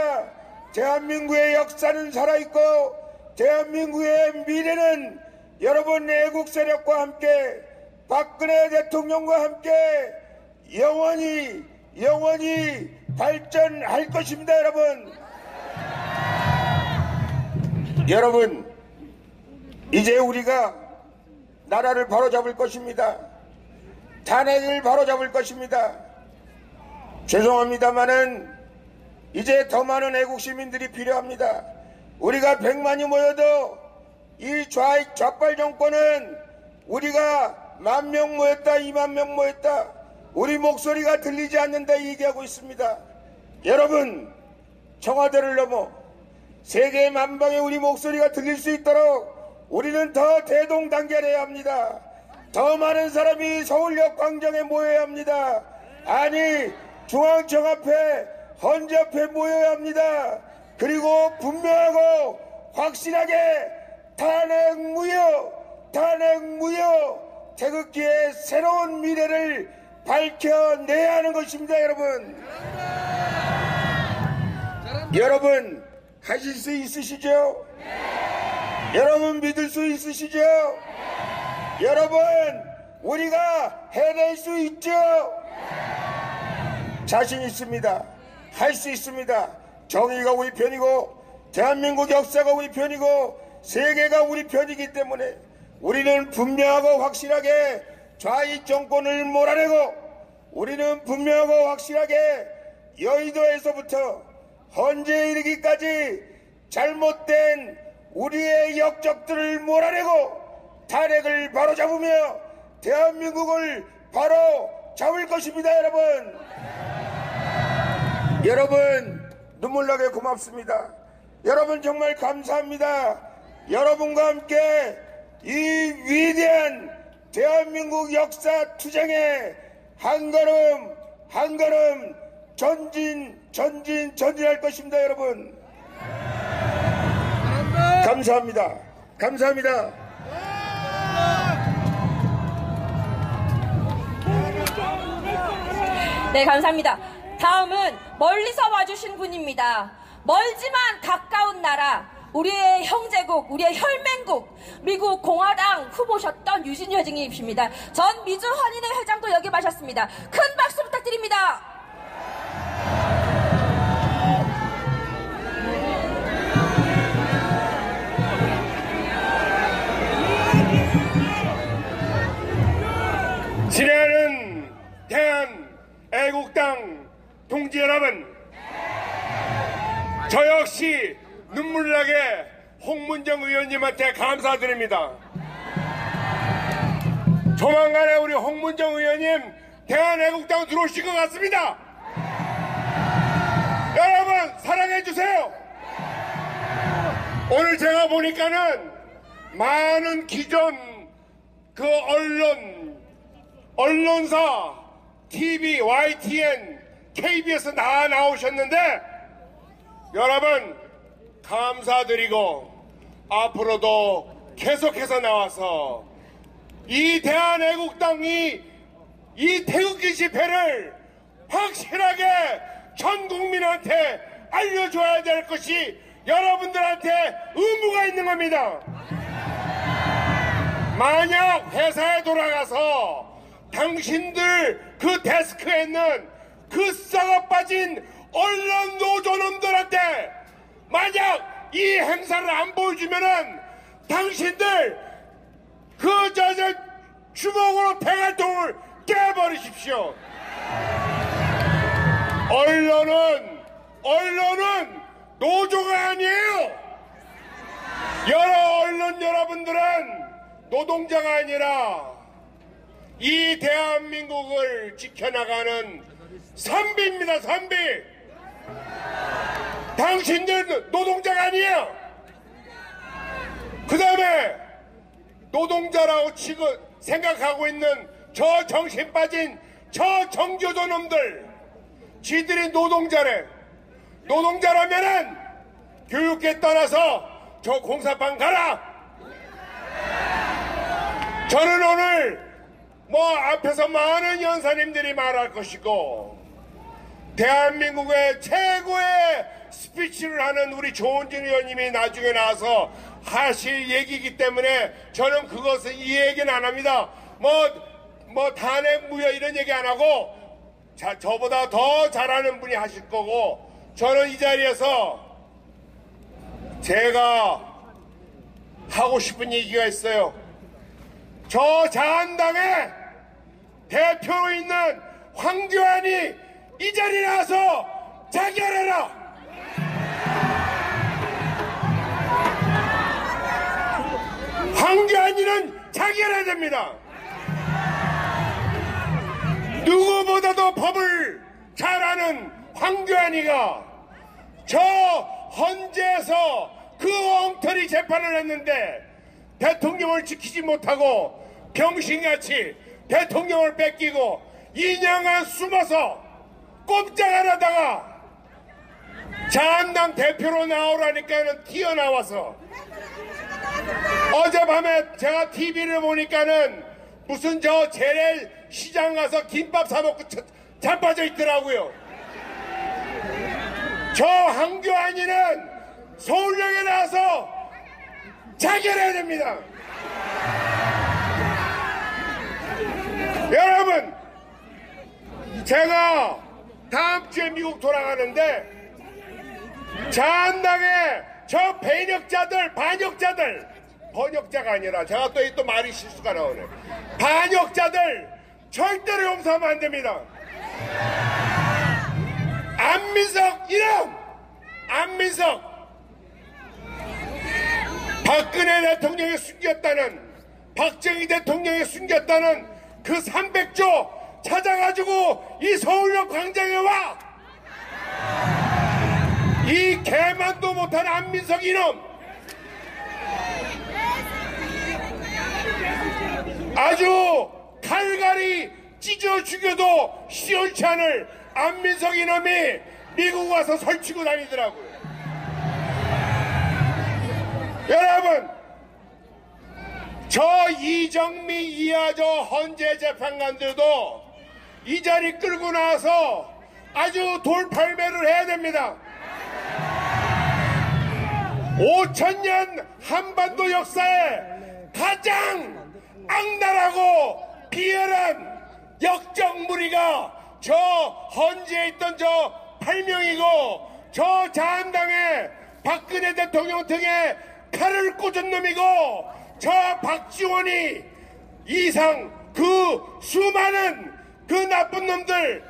J: 대한민국의 역사는 살아있고, 대한민국의 미래는 여러분 애국 세력과 함께, 박근혜 대통령과 함께 영원히 발전할 것입니다. 여러분, 이제 우리가 나라를 바로잡을 것입니다. 탄핵을 바로잡을 것입니다. 죄송합니다마는 이제 더 많은 애국 시민들이 필요합니다. 우리가 100만이 모여도 이 좌빨 정권은 우리가 10,000명 모였다, 20,000명 모였다, 우리 목소리가 들리지 않는다 얘기하고 있습니다. 여러분, 청와대를 넘어 세계 만방에 우리 목소리가 들릴 수 있도록 우리는 더 대동단결해야 합니다. 더 많은 사람이 서울역 광장에 모여야 합니다. 아니, 중앙청 앞에, 헌재 앞에 모여야 합니다. 그리고 분명하고 확실하게 탄핵 무효, 태극기의 새로운 미래를 밝혀내야 하는 것입니다. 여러분, 여러분 하실 수 있으시죠? 여러분 믿을 수 있으시죠? 여러분 우리가 해낼 수 있죠? 자신 있습니다. 할 수 있습니다. 정의가 우리 편이고 대한민국 역사가 우리 편이고 세계가 우리 편이기 때문에 우리는 분명하고 확실하게 좌익 정권을 몰아내고 우리는 분명하고 확실하게 여의도에서부터 헌재에 이르기까지 잘못된 우리의 역적들을 몰아내고 탄핵을 바로잡으며 대한민국을 바로 잡을 것입니다. 여러분 눈물나게 고맙습니다. 여러분 정말 감사합니다. 여러분과 함께 이 위대한 대한민국 역사 투쟁에 한 걸음 한 걸음 전진할 것입니다. 여러분 감사합니다. 감사합니다.
B: 네, 감사합니다. 다음은 멀리서 와주신 분입니다. 멀지만 가까운 나라, 우리의 형제국, 우리의 혈맹국, 미국 공화당 후보셨던 유진유 회장님이십니다. 전 미주 한인회 회장도 역임하셨습니다. 큰 박수 부탁드립니다.
E: 친애하는 대한애국당 동지 여러분, 저 역시 눈물나게 홍문정 의원님한테 감사드립니다. 조만간에 우리 홍문정 의원님 대한애국당 들어오실 것 같습니다. 여러분 사랑해주세요. 오늘 제가 보니까는 많은 기존 그 언론사 TV, YTN, KBS 다 나오셨는데 여러분 감사드리고 앞으로도 계속해서 나와서 이 대한애국당이 이 태극기 집회를 확실하게 전 국민한테 알려줘야 될 것이 여러분들한테 의무가 있는 겁니다. 만약 회사에 돌아가서 당신들 그 데스크에 있는 그 썩어 빠진 언론 노조놈들한테 만약 이 행사를 안 보여주면은 당신들 그 주먹으로 대갈통을 깨버리십시오. 언론은 노조가 아니에요. 여러 언론 여러분들은 노동자가 아니라 이 대한민국을 지켜나가는 선비입니다. 선비. 당신들 노동자가 아니에요. 그 다음에 노동자라고 생각하고 있는 저 정신 빠진 저 정교조 놈들, 지들이 노동자래. 노동자라면은 교육계 떠나서 저 공사방 가라. 저는 오늘 앞에서 많은 연사님들이 말할 것이고 대한민국의 최고의 스피치를 하는 우리 조은진 의원님이 나중에 나와서 하실 얘기이기 때문에 저는 그것은 이 얘기는 안 합니다. 탄핵 무효 이런 얘기 안 하고 저보다 더 잘하는 분이 하실 거고 저는 이 자리에서 제가 하고 싶은 얘기가 있어요. 저 자한당의 대표로 있는 황교안이 이 자리에 나와서 자결해라. 황교안이는 자결해야 됩니다. 누구보다도 법을 잘 아는 황교안이가 저 헌재에서 그 엉터리 재판을 했는데 대통령을 지키지 못하고 병신같이 대통령을 뺏기고 2년간 숨어서 꼼짝 안 하다가 자한당 대표로 나오라니까는 튀어나와서 어젯밤에 제가 TV를 보니까는 무슨 저 재래시장 가서 김밥 사먹고 자빠져 있더라고요. 저 황교안이는 서울역에 나와서 자결해야 됩니다. 여러분, 제가 다음 주에 미국 돌아가는데 자한당의 저 반역자들, 번역자가 아니라 제가 또 말이 실수가 나오네. 반역자들 절대로 용서하면 안 됩니다. 안민석 이름! 안민석! 박근혜 대통령이 숨겼다는, 박정희 대통령이 숨겼다는 그 300조 찾아가지고 이 서울역 광장에 와! 이 개만도 못한 안민석 이놈! 아주 칼갈이 찢어 죽여도 시원치 않을 안민석 이놈이 미국 와서 설치고 다니더라고요. 여러분, 저 이정미, 이하저 헌재 재판관들도 이 자리 끌고 나와서 아주 돌팔매를 해야 됩니다. 5,000년 한반도 역사에 가장 악랄하고 비열한 역적 무리가 저 헌재에 있던 저 8명이고 저 자한당의 박근혜 대통령 등에 칼을 꽂은 놈이고 저 박지원이 이상 그 수많은 그 나쁜 놈들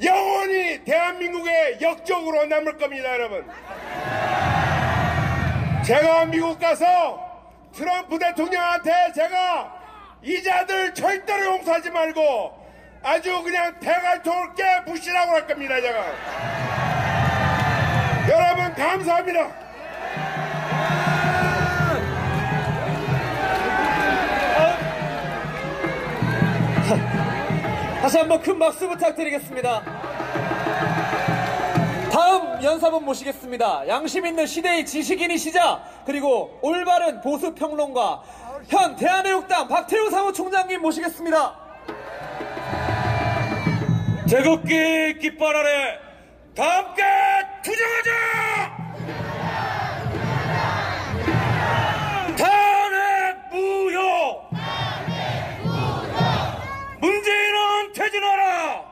E: 영원히 대한민국의 역적으로 남을 겁니다. 여러분, 제가 미국 가서 트럼프 대통령한테 제가 이자들 절대로 용서하지 말고 아주 그냥 대갈통을 깨부시라고 할 겁니다. 제가 여러분 감사합니다.
A: 다시 한번 큰 박수 부탁드리겠습니다. 다음 연사분 모시겠습니다. 양심 있는 시대의 지식인이시자 그리고 올바른 보수 평론가 현 대한애국당 박태우 사무총장님 모시겠습니다.
H: 태극기 깃발 아래 다 함께 투쟁하자! 탄핵 무효! 문재인은 퇴진하라!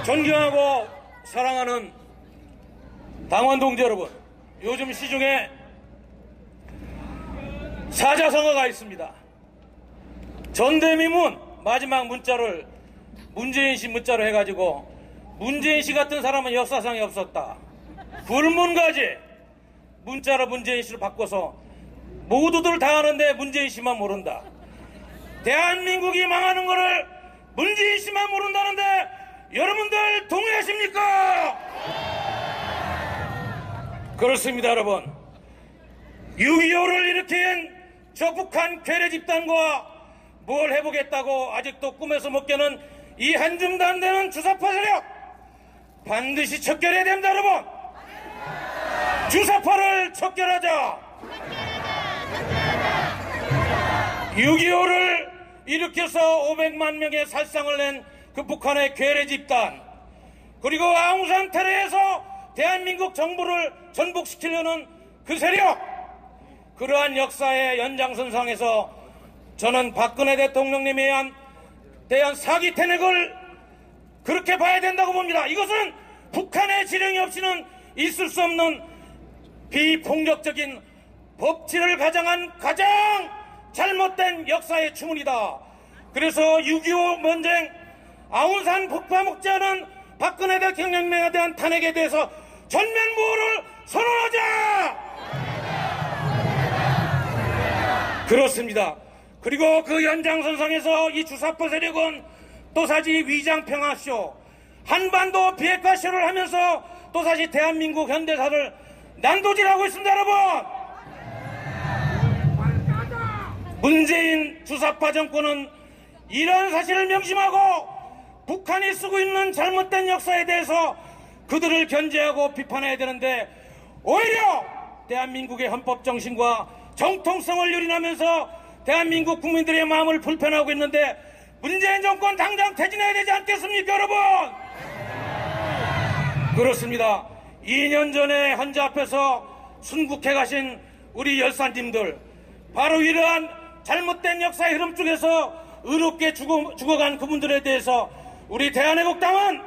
H: 존경하고 사랑하는 당원 동지 여러분, 요즘 시중에 사자성어가 있습니다. 전대미문 마지막 문자를 문재인 씨 문자로 해가지고 문재인 씨 같은 사람은 역사상에 없었다. 불문가지 문자로 문재인 씨를 바꿔서 모두들 다 아는데 문재인 씨만 모른다. 대한민국이 망하는 거를 문재인 씨만 모른다는데 여러분들 동의하십니까? 그렇습니다. 여러분, 6.25를 일으킨 저 북한 괴뢰 집단과 뭘 해보겠다고 아직도 꿈에서 못 깨는 이 한 줌도 안 되는 주사파 세력 반드시 척결해야 됩니다. 여러분, 주사파를 척결하자. 6.25를 일으켜서 500만 명의 살상을 낸 그 북한의 괴뢰 집단, 그리고 아웅산 테러에서 대한민국 정부를 전복시키려는 그 세력, 그러한 역사의 연장선상에서 저는 박근혜 대통령님에 대한 사기 탄핵을 그렇게 봐야 된다고 봅니다. 이것은 북한의 지령이 없이는 있을 수 없는 비폭력적인 법치를 가장한 가장 잘못된 역사의 추문이다. 그래서 6.25 전쟁 아웅산 폭파목자는 박근혜 대통령에 대한 탄핵에 대해서 전면무효를 선언하자! 그렇습니다. 그리고 그 연장선상에서 이 주사파 세력은 또다시 위장평화쇼, 한반도 비핵화쇼를 하면서 또다시 대한민국 현대사를 난도질하고 있습니다. 여러분, 문재인 주사파 정권은 이런 사실을 명심하고 북한이 쓰고 있는 잘못된 역사에 대해서 그들을 견제하고 비판해야 되는데 오히려 대한민국의 헌법 정신과 정통성을 유린하면서 대한민국 국민들의 마음을 불편하고 있는데 문재인 정권 당장 퇴진해야 되지 않겠습니까? 여러분, 그렇습니다. 2년 전에 헌재 앞에서 순국해 가신 우리 열사님들, 바로 이러한 잘못된 역사의 흐름 쪽에서 의롭게 죽어간 그분들에 대해서 우리 대한애국당은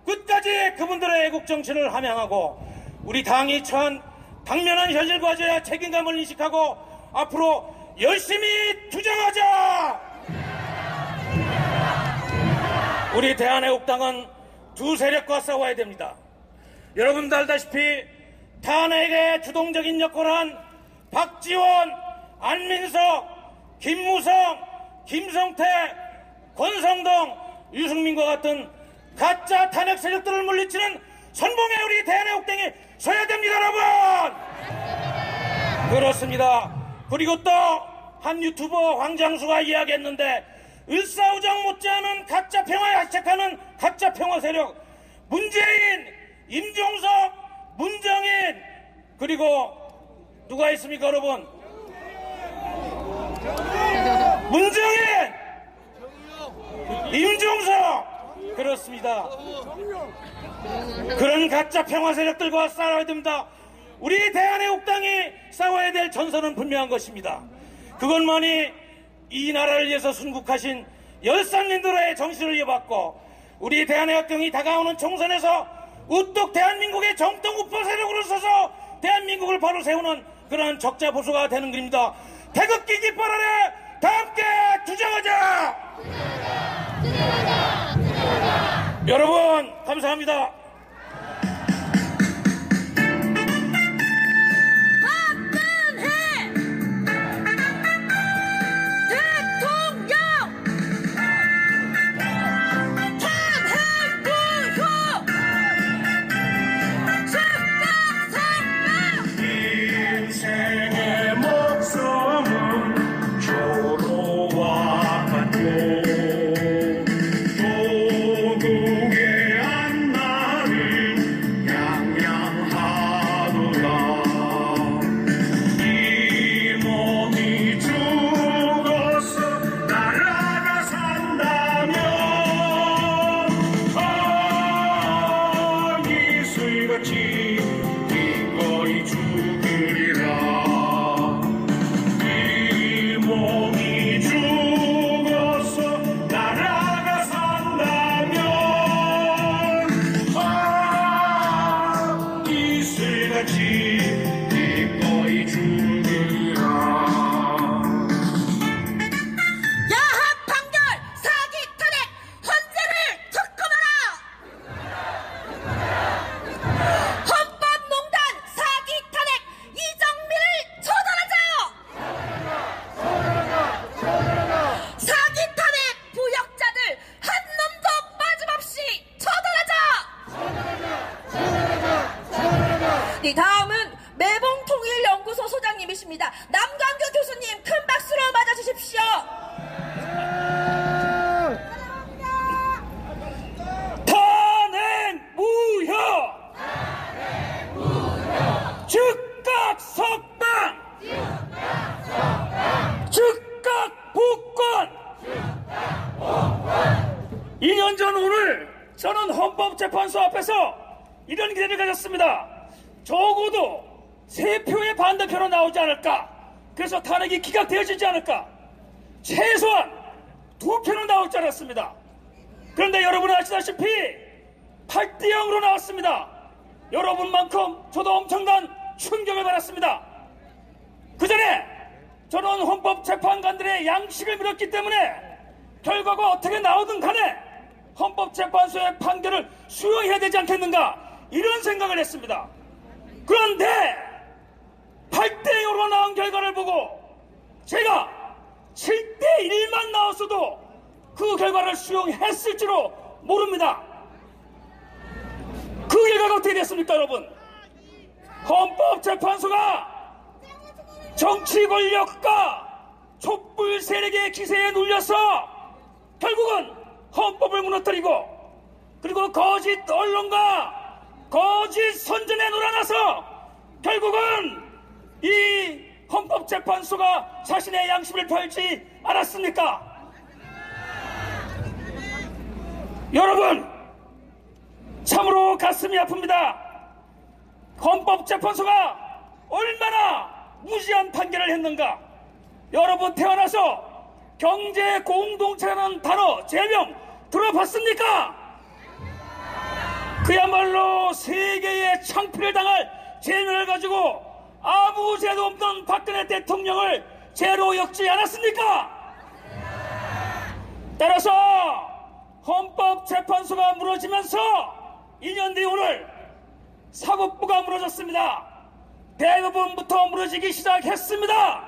H: 끝까지 그분들의 애국 정신을 함양하고 우리 당이 처한 당면한 현실 과제와 책임감을 인식하고 앞으로 열심히 투쟁하자! 우리 대한애국당은 두 세력과 싸워야 됩니다. 여러분들 알다시피 탄핵의 주동적인 역할을 한 박지원, 안민석, 김무성, 김성태, 권성동, 유승민과 같은 가짜 탄핵 세력들을 물리치는 선봉에 우리 대한애국당이 서야 됩니다, 여러분! 그렇습니다. 그리고 또 한 유튜버 황장수가 이야기했는데 을사오장 못지않은 가짜 평화에 합작하는 가짜 평화 세력 문재인, 임종석, 문정인, 그리고 누가 있습니까, 여러분? 문정인, 임종석. 그렇습니다. 그런 가짜 평화 세력들과 싸워야 됩니다. 우리 대한애국당이 싸워야 될 전선은 분명한 것입니다. 그것만이 이 나라를 위해서 순국하신 열사님들의 정신을 이어받고 우리 대한애국당이 다가오는 총선에서 우뚝 대한민국의 정통우파 세력으로 서서 대한민국을 바로 세우는 그러한 적자 보수가 되는 것입니다. 태극기 깃발 아래 다 함께 투쟁하자! 여러분 감사합니다.
B: 다음은 매봉통일연구소 소장님이십니다. 남광규 교수님 큰 박수로 맞아주십시오.
H: 탄핵 무효! 즉각 석방! 즉각 복권! 2년 전 오늘 저는 헌법재판소 앞에서 이런 기대를 가졌습니다. 적어도 3표의 반대표로 나오지 않을까. 그래서 탄핵이 기각되어지지 않을까. 최소한 2표는 나올 줄 알았습니다. 그런데 여러분 아시다시피 8대0으로 나왔습니다. 여러분만큼 저도 엄청난 충격을 받았습니다. 그 전에 저는 헌법재판관들의 양식을 믿었기 때문에 결과가 어떻게 나오든 간에 헌법재판소의 판결을 수용해야 되지 않겠는가, 이런 생각을 했습니다. 그런데 8대0으로 나온 결과를 보고 제가 7대1만 나왔어도 그 결과를 수용했을지도 모릅니다. 그 결과가 어떻게 됐습니까, 여러분? 헌법재판소가 정치 권력과 촛불 세력의 기세에 눌려서 결국은 헌법을 무너뜨리고, 그리고 거짓 언론과 거짓 선전에 놀아나서 결국은 이 헌법재판소가 자신의 양심을 펼지 않았습니까? 여러분, 참으로 가슴이 아픕니다. 헌법재판소가 얼마나 무지한 판결을 했는가. 여러분 태어나서 경제 공동체라는 단어 제명 들어봤습니까? 그야말로 세계의 창피를 당할 죄명을 가지고 아무 죄도 없는 박근혜 대통령을 죄로 엮지 않았습니까? 따라서 헌법재판소가 무너지면서 2년 뒤 오늘 사법부가 무너졌습니다. 대부분부터 무너지기 시작했습니다.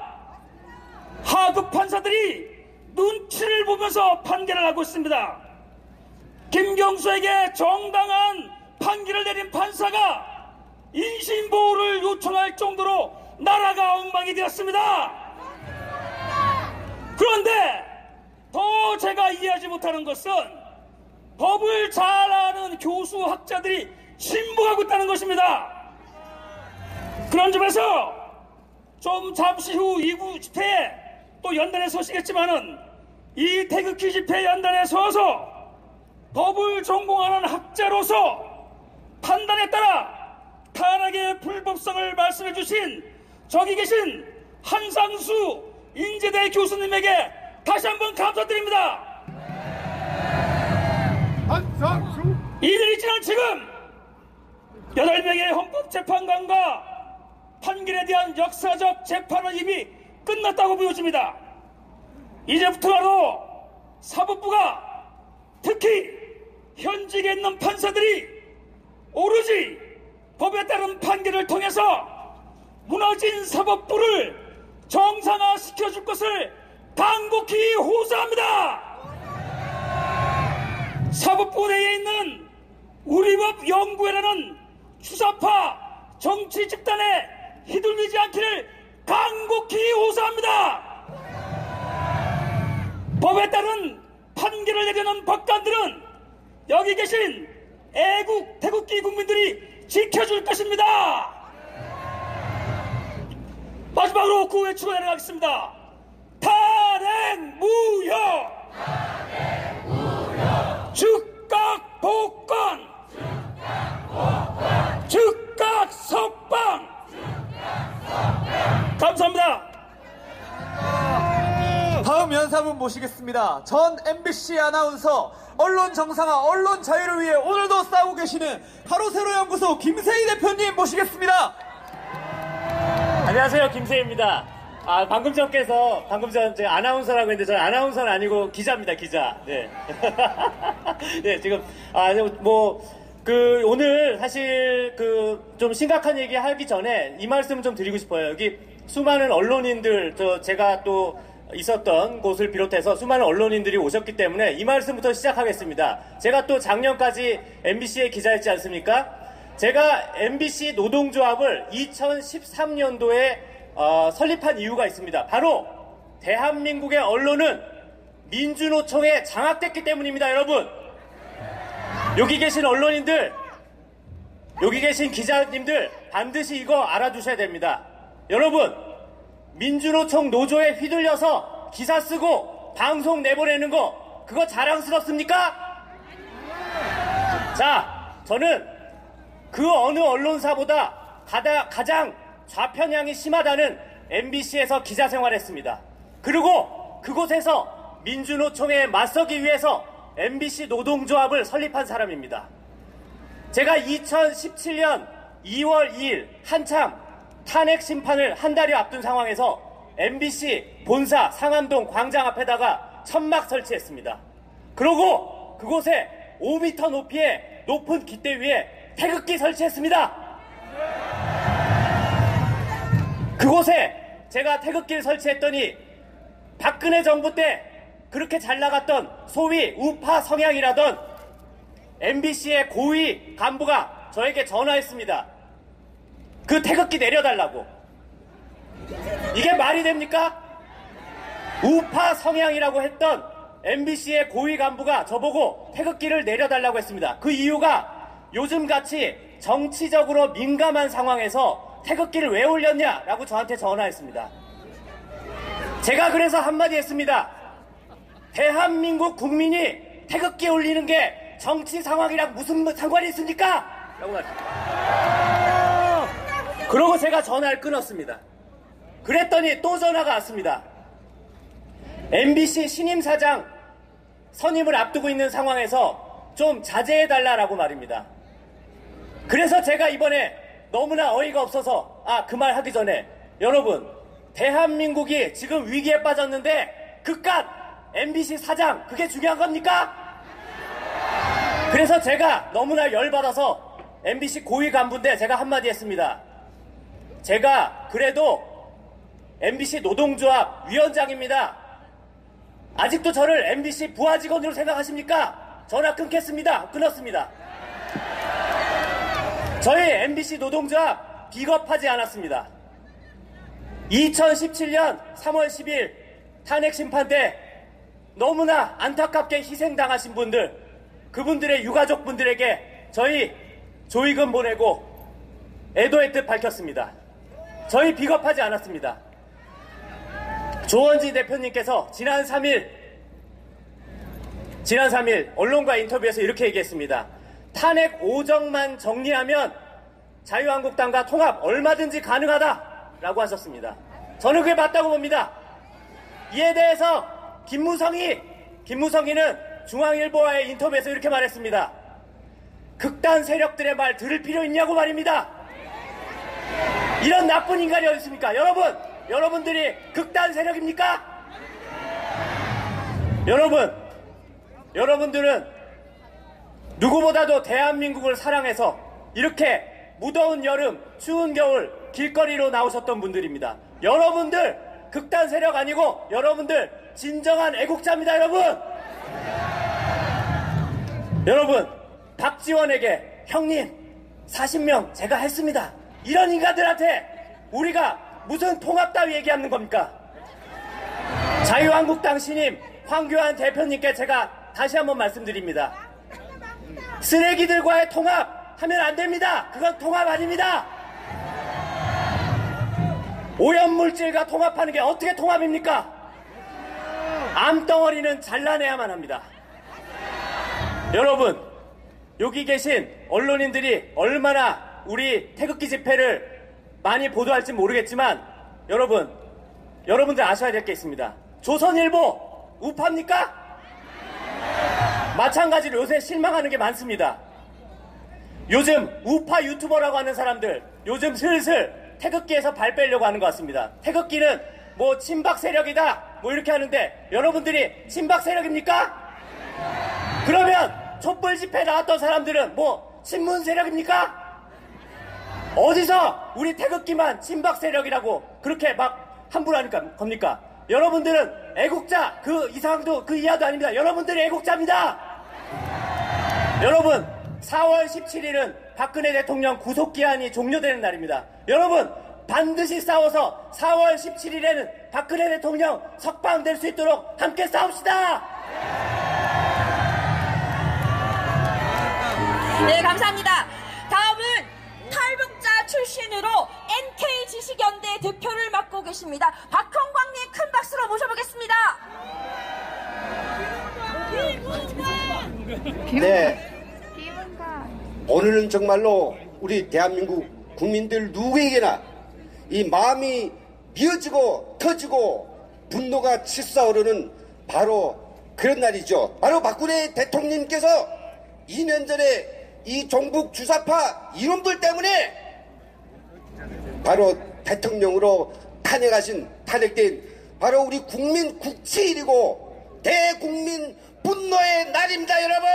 H: 하급 판사들이 눈치를 보면서 판결을 하고 있습니다. 김경수에게 정당한 판결을 내린 판사가 인신보호를 요청할 정도로 나라가 엉망이 되었습니다. 그런데 더 제가 이해하지 못하는 것은 법을 잘 아는 교수 학자들이 신봉하고 있다는 것입니다. 그런 점에서 좀 잠시 후 2부 집회에 또 연단에 서시겠지만은 이 태극기 집회 연단에 서서 법을 전공하는 학자로서 판단에 따라 탄핵의 불법성을 말씀해 주신 저기 계신 한상수 인제대 교수님에게 다시 한번 감사드립니다.
C: 한상수
H: 이들이 지난 지금 8명의 헌법재판관과 판결에 대한 역사적 재판은 이미 끝났다고 보여집니다. 이제부터라도 사법부가 특히 현직에 있는 판사들이 오로지 법에 따른 판결을 통해서 무너진 사법부를 정상화시켜줄 것을 간곡히 호소합니다. 사법부 내에 있는 우리법 연구회라는 추사파 정치 집단에 휘둘리지 않기를 간곡히 호소합니다. 법에 따른 판결을 내리는 법관들은 여기 계신 애국 태극기 국민들이 지켜줄 것입니다. 마지막으로 구호에 추가 내려가겠습니다. 탄핵 무효! 탄핵 무효! 즉각 복권! 즉각 복권! 즉각 석방! 즉각 석방! 감사합니다.
A: 다음 연사분 모시겠습니다. 전 MBC 아나운서, 언론 정상화, 언론 자유를 위해 오늘도 싸우고 계시는 가로세로 연구소 김세희 대표님 모시겠습니다.
K: 안녕하세요, 김세희입니다. 방금 전 제가 아나운서라고 했는데 저는 아나운서는 아니고 기자입니다, 기자. 네. 네, 지금 오늘 사실 좀 심각한 얘기 하기 전에 이 말씀을 좀 드리고 싶어요. 여기 수많은 언론인들, 제가 또 있었던 곳을 비롯해서 수많은 언론인들이 오셨기 때문에 이 말씀부터 시작하겠습니다. 제가 또 작년까지 MBC의 기자였지 않습니까? 제가 MBC 노동조합을 2013년도에 설립한 이유가 있습니다. 바로 대한민국의 언론은 민주노총에 장악됐기 때문입니다, 여러분. 여기 계신 언론인들, 여기 계신 기자님들 반드시 이거 알아두셔야 됩니다. 여러분, 민주노총 노조에 휘둘려서 기사 쓰고 방송 내보내는 거 그거 자랑스럽습니까? 자, 저는 그 어느 언론사보다 가장 좌편향이 심하다는 MBC에서 기자 생활했습니다. 그리고 그곳에서 민주노총에 맞서기 위해서 MBC 노동조합을 설립한 사람입니다. 제가 2017년 2월 2일 한참 탄핵 심판을 한 달여 앞둔 상황에서 MBC 본사 상암동 광장 앞에다가 천막 설치했습니다. 그리고 그곳에 5m 높이의 높은 깃대 위에 태극기 설치했습니다. 그곳에 제가 태극기를 설치했더니 박근혜 정부 때 그렇게 잘 나갔던 소위 우파 성향이라던 MBC의 고위 간부가 저에게 전화했습니다. 그 태극기 내려달라고. 이게 말이 됩니까? 우파 성향이라고 했던 MBC의 고위 간부가 저보고 태극기를 내려달라고 했습니다. 그 이유가 요즘같이 정치적으로 민감한 상황에서 태극기를 왜 올렸냐라고 저한테 전화했습니다. 제가 그래서 한마디 했습니다. 대한민국 국민이 태극기 올리는 게 정치 상황이랑 무슨 상관이 있습니까? 라고 말했습니다. 그러고 제가 전화를 끊었습니다. 그랬더니 또 전화가 왔습니다. MBC 신임 사장 선임을 앞두고 있는 상황에서 좀 자제해달라라고 말입니다. 그래서 제가 이번에 너무나 어이가 없어서 그 말 하기 전에 여러분, 대한민국이 지금 위기에 빠졌는데 그깟 MBC 사장 그게 중요한 겁니까? 그래서 제가 너무나 열받아서 MBC 고위 간부인데 제가 한마디 했습니다. 제가 그래도 MBC 노동조합 위원장입니다. 아직도 저를 MBC 부하 직원으로 생각하십니까? 전화 끊겠습니다. 끊었습니다. 저희 MBC 노동조합 비겁하지 않았습니다. 2017년 3월 10일 탄핵 심판 때 너무나 안타깝게 희생당하신 분들, 그분들의 유가족분들에게 저희 조의금 보내고 애도의 뜻 밝혔습니다. 저희 비겁하지 않았습니다. 조원진 대표님께서 지난 3일 언론과 인터뷰에서 이렇게 얘기했습니다. 탄핵 오정만 정리하면 자유한국당과 통합 얼마든지 가능하다라고 하셨습니다. 저는 그게 맞다고 봅니다. 이에 대해서 김무성이는 중앙일보와의 인터뷰에서 이렇게 말했습니다. 극단 세력들의 말 들을 필요 있냐고 말입니다. 이런 나쁜 인간이 어디 있습니까? 여러분들이 극단 세력입니까? 여러분들은 누구보다도 대한민국을 사랑해서 이렇게 무더운 여름, 추운 겨울 길거리로 나오셨던 분들입니다. 여러분들 극단 세력 아니고 여러분들 진정한 애국자입니다, 여러분, 박지원에게 형님 40명 제가 했습니다. 이런 인간들한테 우리가 무슨 통합 따위 얘기하는 겁니까? 자유한국당 신임 황교안 대표님께 제가 다시 한번 말씀드립니다. 쓰레기들과의 통합하면 안 됩니다. 그건 통합 아닙니다. 오염물질과 통합하는 게 어떻게 통합입니까? 암덩어리는 잘라내야만 합니다. 여러분, 여기 계신 언론인들이 얼마나 우리 태극기 집회를 많이 보도할지 모르겠지만 여러분들 아셔야 될 게 있습니다. 조선일보 우파입니까? 마찬가지로 요새 실망하는 게 많습니다. 요즘 우파 유튜버라고 하는 사람들 요즘 슬슬 태극기에서 발 빼려고 하는 것 같습니다. 태극기는 뭐 친박 세력이다 뭐 이렇게 하는데 여러분들이 친박 세력입니까? 그러면 촛불 집회 나왔던 사람들은 뭐 친문 세력입니까? 어디서 우리 태극기만 친박 세력이라고 그렇게 막 함부로 하니까 겁니까? 여러분들은 애국자 그 이상도 그 이하도 아닙니다. 여러분들이 애국자입니다. 여러분, 4월 17일은 박근혜 대통령 구속기한이 종료되는 날입니다. 여러분, 반드시 싸워서 4월 17일에는 박근혜 대통령 석방될 수 있도록 함께 싸웁시다.
B: 네, 감사합니다. 다음은 탈북자 출신으로 NK 지식연대 대표를 맡고 계십니다. 박형광님 큰 박수로 모셔보겠습니다.
L: 네, 오늘은 정말로 우리 대한민국 국민들 누구에게나 이 마음이 미어지고 터지고 분노가 치솟아오르는 바로 그런 날이죠. 바로 박근혜 대통령님께서 2년 전에 이 종북 주사파 이놈들 때문에 바로 대통령으로 탄핵된 바로 우리 국민 국치일이고 대국민 분노의 날입니다, 여러분.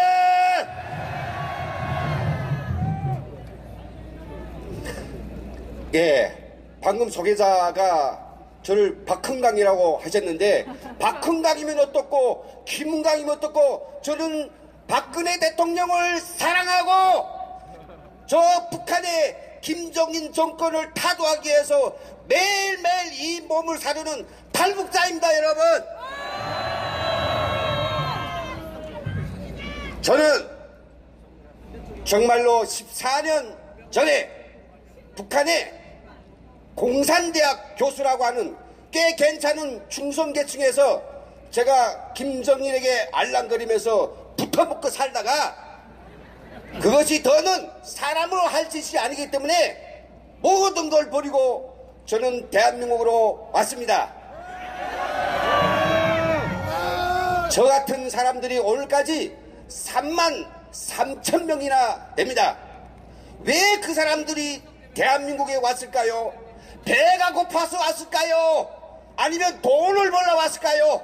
L: 예, 방금 소개자가 저를 박흥강이라고 하셨는데 박흥강이면 어떻고 김흥강이면 어떻고 저는 박근혜 대통령을 사랑하고 저 북한의 김정인 정권을 타도하기 위해서 매일매일 이 몸을 사르는 탈북자입니다, 여러분. 저는 정말로 14년 전에 북한의 공산대학 교수라고 하는 꽤 괜찮은 중성계층에서 제가 김정일에게 알랑거리면서 붙어먹고 살다가 그것이 더는 사람으로 할 짓이 아니기 때문에 모든 걸 버리고 저는 대한민국으로 왔습니다. 저 같은 사람들이 오늘까지 3만 3천 명이나 됩니다. 왜 그 사람들이 대한민국에 왔을까요? 배가 고파서 왔을까요? 아니면 돈을 벌러 왔을까요?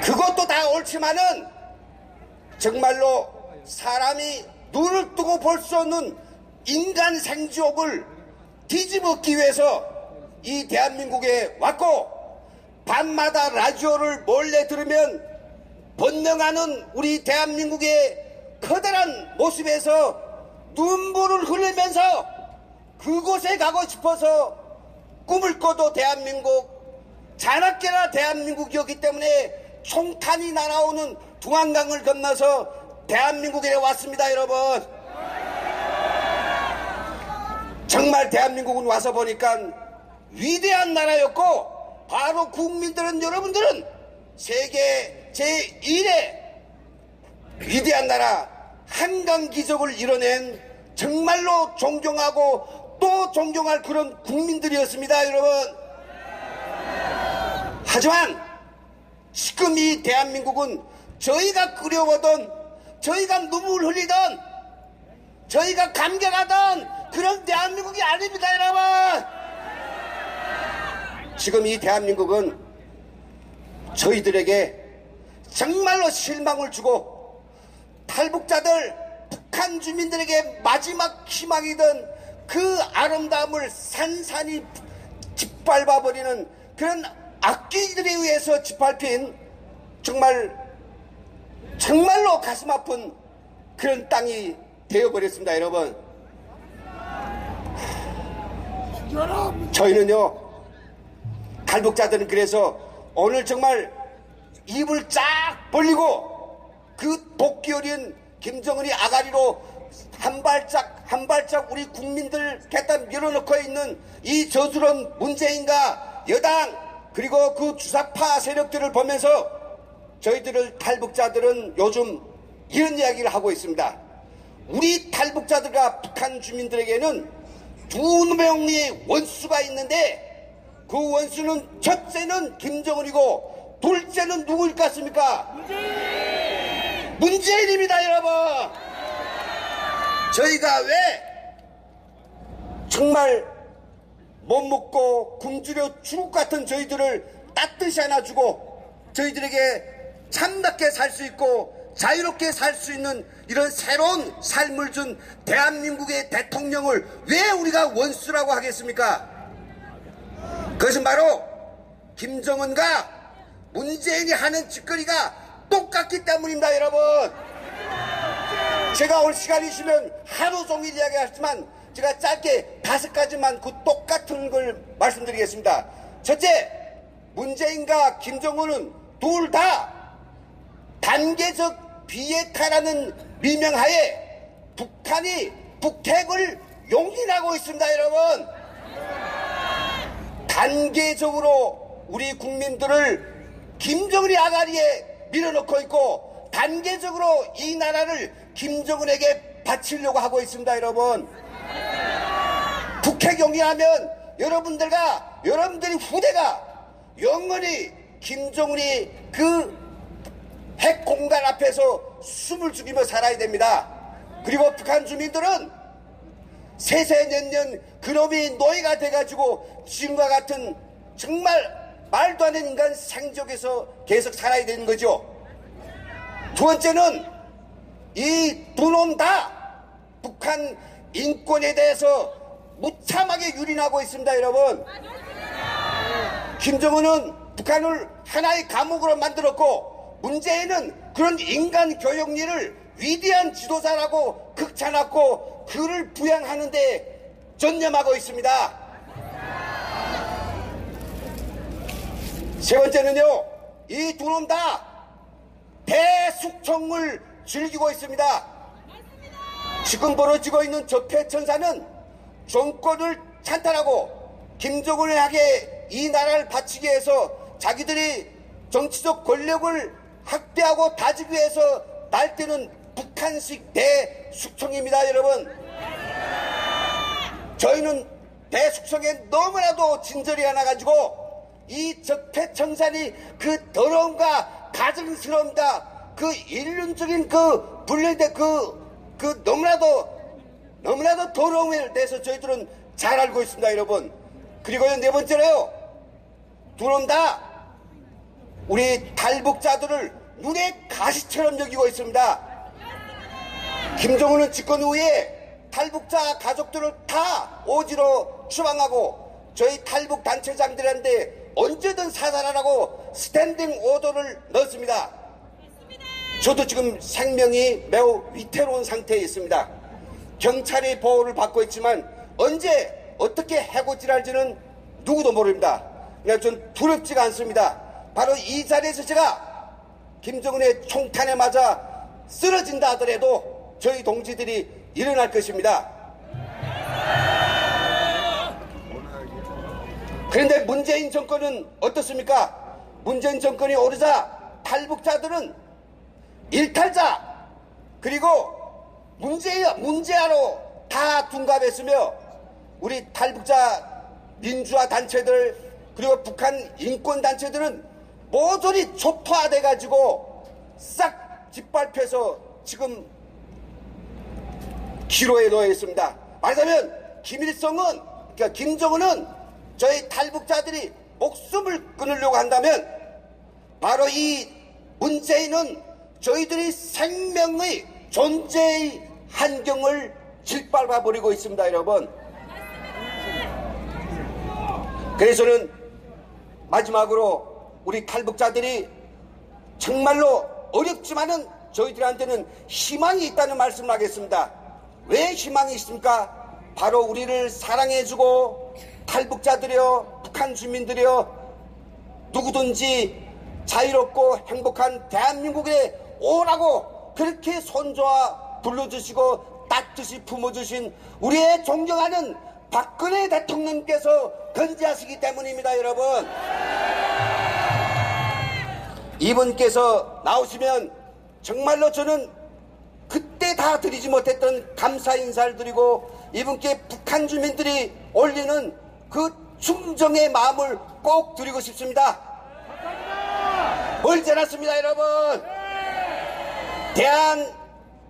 L: 그것도 다 옳지만은 정말로 사람이 눈을 뜨고 볼 수 없는 인간 생지옥을 뒤집었기 위해서 이 대한민국에 왔고, 밤마다 라디오를 몰래 들으면 번영하는 우리 대한민국의 커다란 모습에서 눈물을 흘리면서 그곳에 가고 싶어서 꿈을 꿔도 대한민국, 자나깨나 대한민국이었기 때문에 총탄이 날아오는 두한강을 건너서 대한민국에 왔습니다. 여러분, 정말 대한민국은 와서 보니까 위대한 나라였고, 바로 국민들은, 여러분들은 세계 제1의 위대한 나라 한강 기적을 이뤄낸 정말로 존경하고 또 존경할 그런 국민들이었습니다. 여러분, 하지만 지금 이 대한민국은 저희가 그리워던, 저희가 눈물 흘리던, 저희가 감격하던 그런 대한민국이 아닙니다. 여러분, 지금 이 대한민국은 저희들에게 정말로 실망을 주고, 탈북자들, 북한 주민들에게 마지막 희망이던 그 아름다움을 산산이 짓밟아버리는 그런 악귀들에 의해서 짓밟힌 정말로 가슴 아픈 그런 땅이 되어버렸습니다. 여러분, 저희는요, 탈북자들은 그래서 오늘 정말 입을 쫙 벌리고 그 도끼 어린 김정은이 아가리로 한 발짝 우리 국민들 갖다 밀어넣고 있는 이 저주론 문재인과 여당, 그리고 그 주사파 세력들을 보면서 저희들을 탈북자들은 요즘 이런 이야기를 하고 있습니다. 우리 탈북자들과 북한 주민들에게는 두 명의 원수가 있는데, 그 원수는 첫째는 김정은이고 둘째는 누구일 것 같습니까? 문재인입니다. 여러분, 저희가 왜 정말 못 먹고 굶주려 죽을 것 같은 저희들을 따뜻이 안아주고 저희들에게 참답게 살 수 있고 자유롭게 살 수 있는 이런 새로운 삶을 준 대한민국의 대통령을 왜 우리가 원수라고 하겠습니까? 그것은 바로 김정은과 문재인이 하는 짓거리가 똑같기 때문입니다. 여러분, 제가 오늘 시간이 있으면 하루 종일 이야기하지만 제가 짧게 5가지만 그 똑같은 걸 말씀드리겠습니다. 첫째, 문재인과 김정은은 둘 다 단계적 비핵화라는 미명하에 북한이 북핵을 용인하고 있습니다. 여러분, 단계적으로 우리 국민들을 김정은이 아가리에 밀어넣고 있고, 단계적으로 이 나라를 김정은에게 바치려고 하고 있습니다. 여러분, 북핵 용인하면 여러분들이 후대가 영원히 김정은이 그 핵 공간 앞에서 숨을 죽이며 살아야 됩니다. 그리고 북한 주민들은 세세년년 그놈이 노예가 돼가지고 지금과 같은 정말 말도 안 되는 인간 생족에서 계속 살아야 되는 거죠. 두 번째는 이 두 놈 다 북한 인권에 대해서 무참하게 유린하고 있습니다. 여러분, 김정은은 북한을 하나의 감옥으로 만들었고, 문재인은 그런 인간 교육리를 위대한 지도자라고 극찬하고 그를 부양하는데 전념하고 있습니다. 세 번째는요, 이 두 놈 다 대숙청을 즐기고 있습니다. 지금 벌어지고 있는 적폐천사는 정권을 찬탈하고 김정은에게 이 나라를 바치기 위해서 자기들이 정치적 권력을 확대하고 다지기 위해서 날뛰는 북한식 대숙청입니다, 여러분. 저희는 대숙청에 너무나도 진절이 하나가지고 이 적폐청산이 그 더러움과 가증스러움과 그 일륜적인 그 분열된 그 너무나도 더러움에 대해서 저희들은 잘 알고 있습니다, 여러분. 그리고요, 네 번째로요, 들어온다. 우리 탈북자들을 눈에 가시처럼 여기고 있습니다. 김정은은 집권 후에 탈북자 가족들을 다 오지로 추방하고 저희 탈북 단체장들한테 언제든 사살하라고 스탠딩 오더를 넣었습니다. 저도 지금 생명이 매우 위태로운 상태에 있습니다. 경찰의 보호를 받고 있지만 언제 어떻게 해고질할지는 누구도 모릅니다. 그냥 전 두렵지가 않습니다. 바로 이 자리에서 제가 김정은의 총탄에 맞아 쓰러진다 하더라도 저희 동지들이 일어날 것입니다. 그런데 문재인 정권은 어떻습니까? 문재인 정권이 오르자 탈북자들은 일탈자 그리고 문제아로 다 둔갑했으며 우리 탈북자 민주화 단체들 그리고 북한 인권 단체들은 모조리 초토화돼 가지고 싹 짓밟혀서 지금 기로에 놓여 있습니다. 말하자면 김정은은 저희 탈북자들이 목숨을 끊으려고 한다면 바로 이 문재인은 저희들이 생명의 존재의 한경을 짓밟아 버리고 있습니다, 여러분. 그래서 저는 마지막으로 우리 탈북자들이 정말로 어렵지만은 저희들한테는 희망이 있다는 말씀을 하겠습니다. 왜 희망이 있습니까? 바로 우리를 사랑해주고 탈북자들이여 북한 주민들이여 누구든지 자유롭고 행복한 대한민국에 오라고 그렇게 손좋아 불러주시고 따뜻이 품어주신 우리의 존경하는 박근혜 대통령께서 건재하시기 때문입니다, 여러분. 이분께서 나오시면 정말로 저는 그때 다 드리지 못했던 감사 인사를 드리고 이분께 북한 주민들이 올리는 그 충정의 마음을 꼭 드리고 싶습니다. 멀지 않았습니다, 여러분. 대한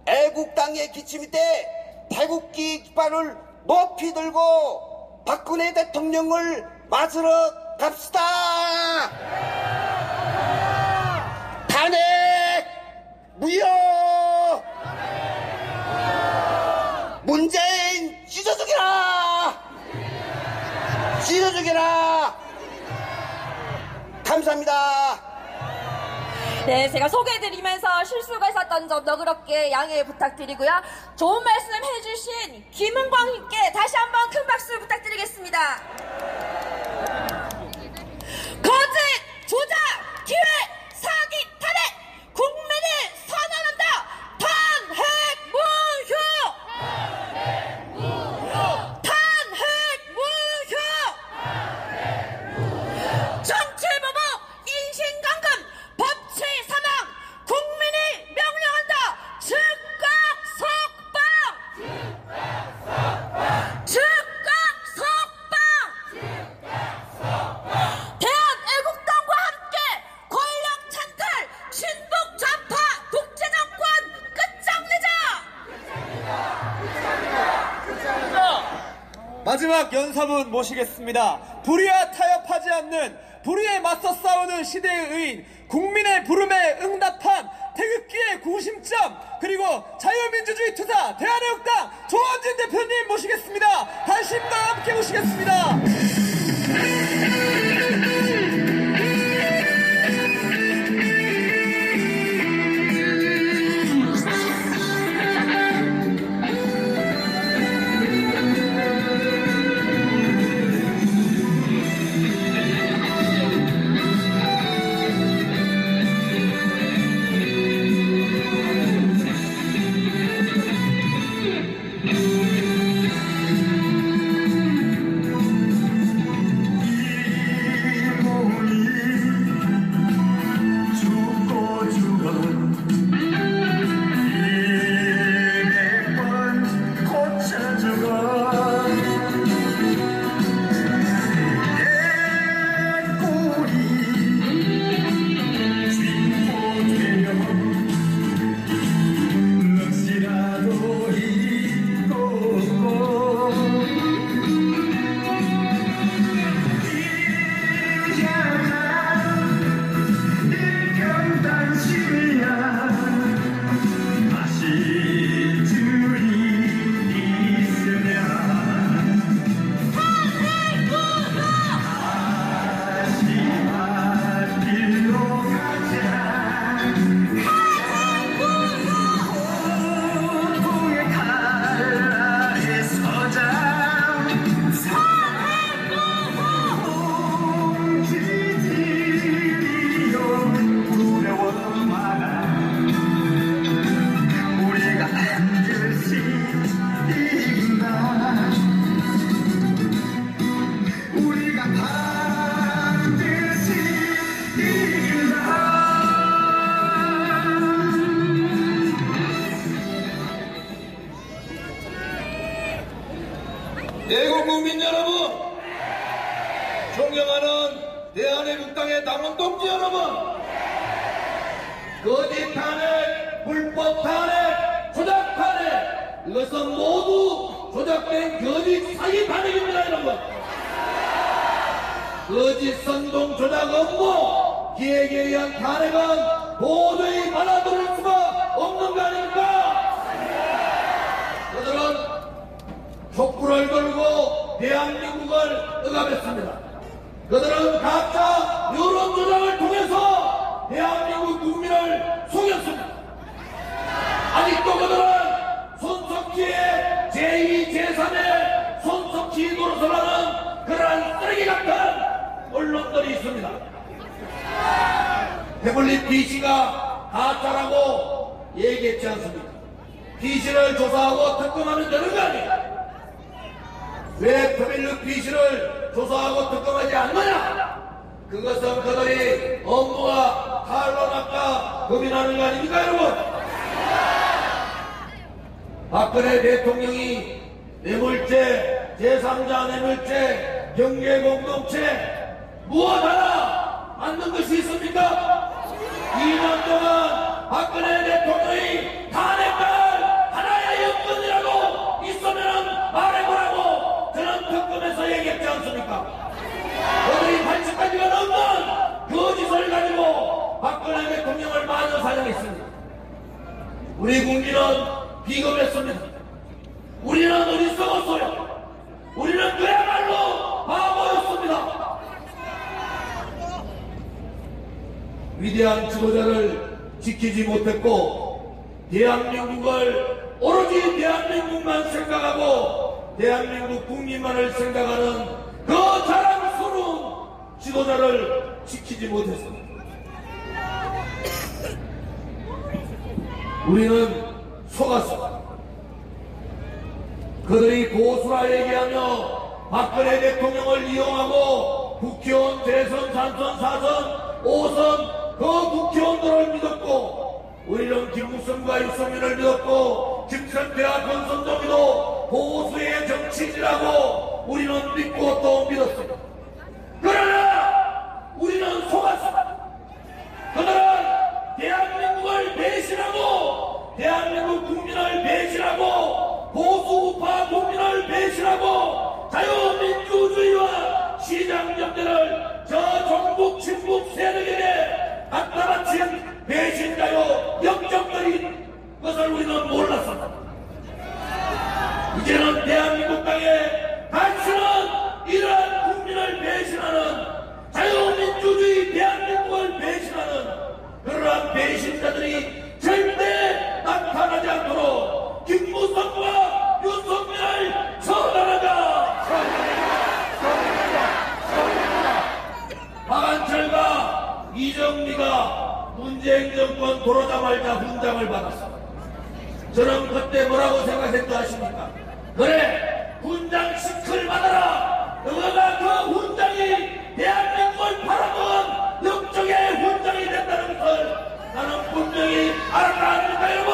L: 애국당의 기치 밑에 태국기 깃발을 높이 들고 박근혜 대통령을 맞으러 갑시다. 탄핵 무효. 문재인 찢어주기라. 감사합니다.
B: 네, 제가 소개해드리면서 실수가 있었던 점 너그럽게 양해 부탁드리고요. 좋은 말씀 해주신 김은광님께 다시 한번 큰 박수 부탁드리겠습니다. 거짓, 조작, 기회, 사기, 탄핵, 국민이 선언한다. 탄핵 무효. 정치보복, 인신강금, 법치 사망, 국민이 명령한다. 즉각 석방. 대한애국당과 함께 권력 찬탈, 친북 좌파 독재정권 끝장내자.
A: 마지막 연사분 모시겠습니다. 불의와 타협하지 않는 불의에 맞서 싸우는 시대의 의인, 국민의 부름에 응답한 태극기의 구심점, 그리고 자유민주주의 투사 대한애국당 조원진 대표님 모시겠습니다. 관심과 함께 모시겠습니다.
D: 애국 국민 여러분, 존경하는 대한애국당의 당원 동지 여러분, 거짓 탄핵, 불법 탄핵, 조작 탄핵, 이것은 모두 조작된 거짓 사기 탄핵입니다, 여러분. 거짓 선동 조작 업무, 기획에 의한 탄핵은 도저히 받아들일 수가 없는 거 아닙니까? 그들은 촛불을 들고 대한민국을 억압했습니다. 그들은 가짜 여론 조작을 통해서 대한민국 국민을 속였습니다. 아직도 그들은 손석희의 제2, 제3의 손석희 노릇을 하는 그러한 쓰레기 같은 언론들이 있습니다. 태블릿 PC가 가짜라고 얘기했지 않습니까? PC를 조사하고 특검하면 되는 거 아니에요? 왜 태블릿 PC를 조사하고 특검하지 않느냐? 그것은 그들이 업무와 탄론학과 고민하는 거 아닙니까, 여러분? 박근혜 대통령이 뇌물죄, 제3자 뇌물죄, 경제공동체 무엇 하나 만든 것이 있습니까? 2년 동안 박근혜 대통령이 탄핵할 하나의 여건이라도 있으면 말해보라고 저는 특검에서 얘기했지 않습니까? 그들이 80가지가 넘는 거짓을 가지고 박근혜 대통령을 마녀 사냥했습니다. 우리 국민은 비겁했습니다. 우리는 어리석었어요. 우리는 그야말로 바보였습니다. 위대한 지도자를 지키지 못했고 대한민국을 오로지 대한민국만 생각하고 대한민국 국민만을 생각하는 그 자랑스러운 지도자를 지키지 못했습니다. 우리는 속았습니다. 그들이 보수라 얘기하며 박근혜 대통령을 이용하고 국회의원 대선, 3선, 4선, 5선 그 국회의원들을 믿었고 우리는 김무성과 유승민을 믿었고 김성태와 권선동이도 보수의 정치인이라고 우리는 믿고 또 믿었습니다. 그러나 우리는 속았습니다. 그들은 대한민국을 배신하고 대한민국 국민을 배신하고 보수우파 국민을 배신하고 자유민주주의와 시장경제를 저 종북 친북 세력에게 갖다 바친 배신자요 역적들이 것을 우리는 몰랐습니다. 이제는 대한민국 땅에 다시는 이러한 국민을 배신하는 자유민주주의 대한민국을 배신하는 그러한 배신자들이 절대 나타나지 않도록 김무성과 윤석열을 처단하자! 박한철과 이정미가 문재인 정권 들어오자마자 훈장을 받았습니다. 저는 그때 뭐라고 생각했다 아십니까? 그래, 훈장 시클 받아라! 너가 그 훈장이 대한민국을 팔아먹은 역적의 훈장이 된다는 것을 나는 분명히 알았다 아닙니까, 여러분?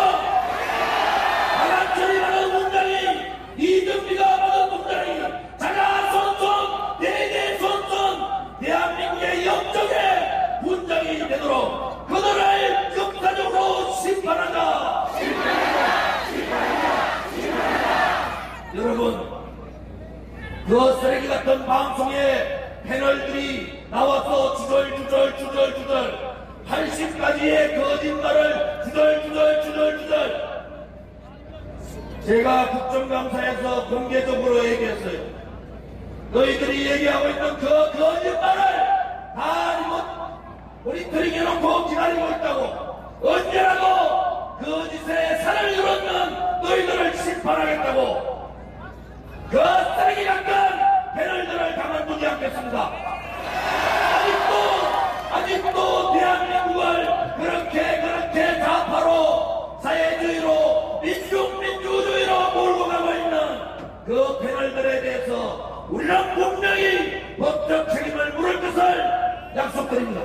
D: 박한철이 받은 훈장이, 이정미가 받은 훈장이 자자손손, 대대손손 대한민국의 역적의 훈장이 되도록 그들을 역사적으로 심판하자! 여러분, 그 쓰레기 같은 방송에 패널들이 나와서 주절 80가지의 거짓말을 주절 제가 국정감사에서 공개적으로 얘기했어요. 너희들이 얘기하고 있는 그 거짓말을 다 모니터링 해놓고 기다리고 있다고. 언제라도 거짓에 살을 이루는 너희들을 심판하겠다고. 그 쓰레기 같은 패널들을 가만두지 않겠습니다. 아직도 대한민국을 그렇게 좌파로 사회주의로 민주주의로 몰고 가고 있는 그 패널들에 대해서 우리는 분명히 법적 책임을 물을 것을 약속드립니다.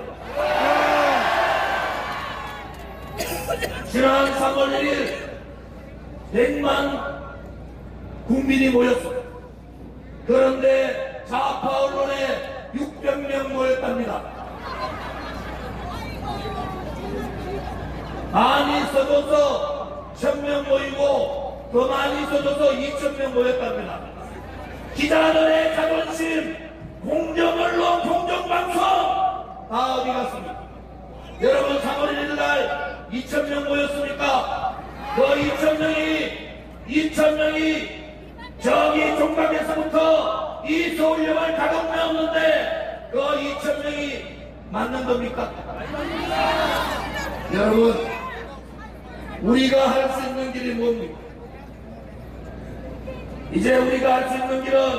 D: 지난 3월 1일 100만 국민이 모였습니다. 그런데 좌파 언론에 600명 모였답니다. 많이 써줘서 1000명 모이고 더 많이 써줘서 2000명 모였답니다. 기자들의 자존심, 공정언론, 공정방송 다 어디 갔습니까? 여러분 3월 1일날 2000명 모였습니까? 그 2000명이 저기 종각에서부터 이 서울역을 가격 메웠는데 그 2000명이 맞는 겁니까? 여러분, 우리가 할 수 있는 길이 뭡니까? 이제 우리가 할 수 있는 길은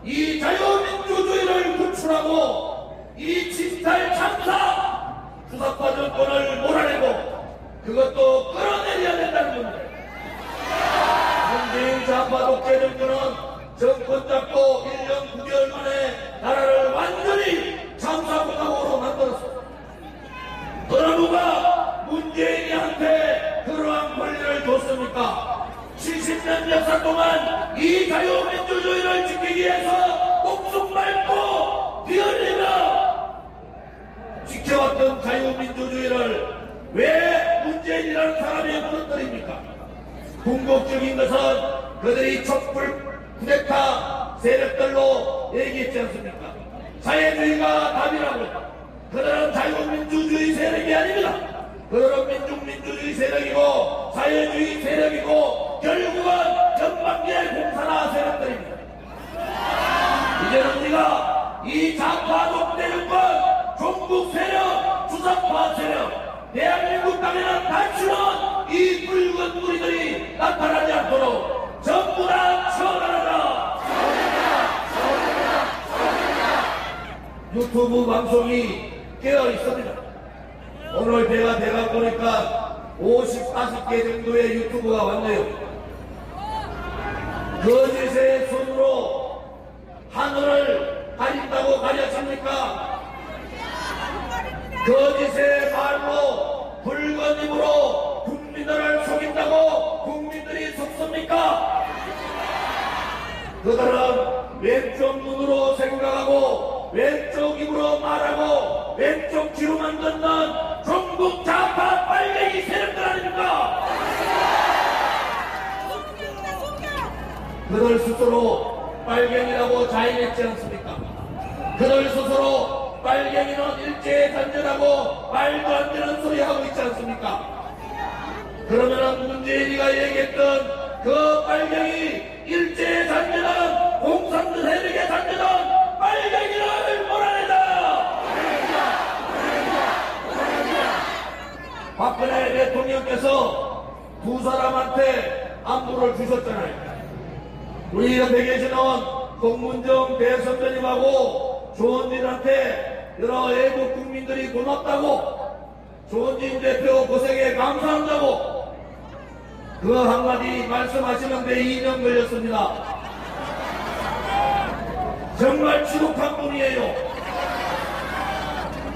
D: 이 자유민주주의를 구출하고 이 친탈 참사 주사파 정권을 몰아내고 그것도 끌어내려야 된다는 겁니다. 문재인 좌파 독재 정권은 정권 잡고 1년 9개월 만에 나라를 완전히 참사국가로 만들었습니다. 어느 누가 문재인이한테 그러한 권리를 줬습니까? 70년 역사 동안 이 자유민주주의를 지키기 위해서 목숨 밟고 피 흘리며 지켜왔던 자유민주주의를 왜 문재인이라는 사람이 무너뜨립니까? 궁극적인 것은 그들이 촛불 쿠데타 세력들로 얘기했지 않습니까? 자유주의가 답이라고. 그들은 자유민주주의 세력이 아닙니다. 그들은 민중민주주의 세력이고 자유주의 세력이고 결국은 전반기의 공산화 세력들입니다. 이제는 우리가 이 좌파 독재 정권, 종북 세력, 주사파 세력, 대한민국 땅에는 단추는 이 붉은 무리들이 나타나지 않도록 전부 다 처단하자. 유튜브 방송이 깨어 있습니다. 오늘 배가 보니까 40개 정도의 유튜브가 왔네요. 거짓의 손으로 하늘을 가린다고 가르칩니까? 거짓의 말로 붉은 입으로 국민들을 속인다고 국민들이 속습니까? 그들은 왼쪽 눈으로 생각하고 왼쪽 입으로 말하고 왼쪽 귀로만 듣는 종북 좌파 빨갱이 세력들 아닙니까? 그들 스스로 빨갱이라고 자인했지 않습니까? 그들 스스로 빨갱이는 일제단전하고 말도 안 되는 소리 하고 있지 않습니까? 그러면은 문재인이가 얘기했던 그 빨갱이 일제단전은 공산당 세력의 단전은 빨갱이를 몰아내자! 박근혜 대통령께서 두 사람한테 안부를 주셨잖아요. 우리 옆에 계시는 공문정 대선배님하고 조원진한테 여러 애국 국민들이 고맙다고, 조원진 대표 고생에 감사한다고 그 한마디 말씀하시는데 2년 걸렸습니다. 정말 지독한 분이에요.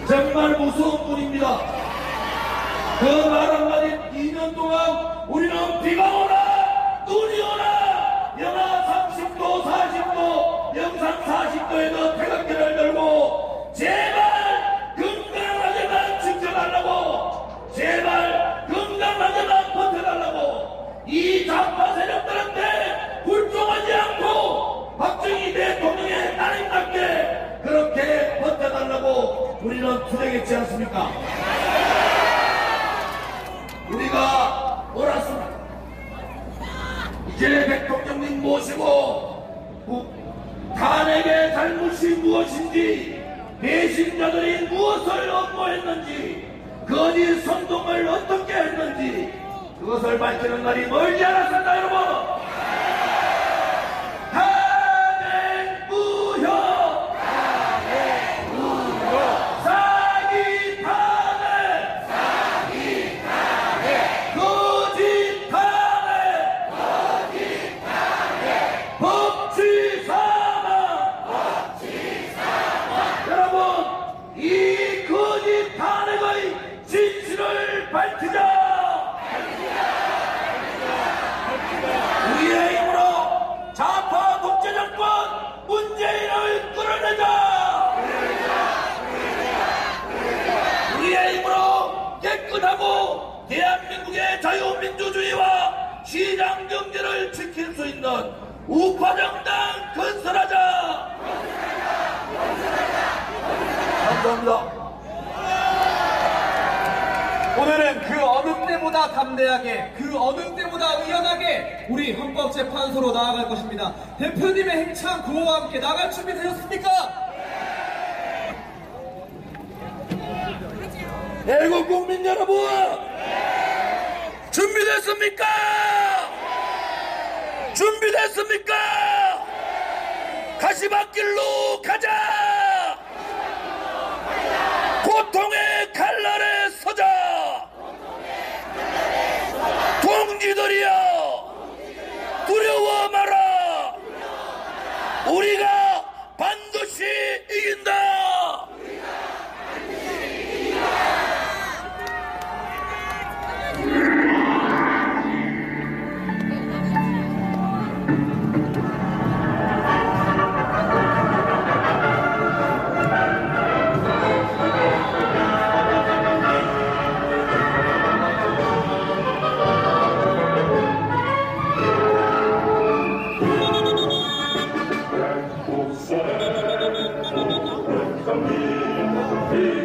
D: 정말 무서운 분입니다. 그 말 한마디 2년 동안 우리는 비가 오나 눈이 오나 영하 30도 40도 영상 40도에도 태극기를 들고 제발 건강하게만 지켜달라고, 제발 건강하게만 버텨달라고 이 좌파 세력들한테 굴종하지 않고 박정희 대통령의 따님답게 그렇게 버텨달라고 우리는 투쟁했지 않습니까? 우리가 옳았습니다. 이제 대통령님 모시고 탄핵의 잘못이 무엇인지, 배신자들이 무엇을 업무했는지, 거짓 선동을 어떻게 했는지 그것을 밝히는 날이 멀지 않았습니다. 여러분, 밝히자! 자유민주주의와 시장경제를 지킬 수 있는 우파정당 건설하자. 감사합니다.
A: 오늘은 그 어느 때보다 담대하게, 그 어느 때보다 의연하게 우리 헌법재판소로 나아갈 것입니다. 대표님의 힘찬 구호와 함께 나갈 준비 되셨습니까?
D: 애국 국민 여러분, 준비됐습니까? 준비됐습니까? 가시밭길로 가자! 고통의 칼날에 서자! 동지들이여, 두려워 마라! 우리가 반드시 이긴다!
M: Be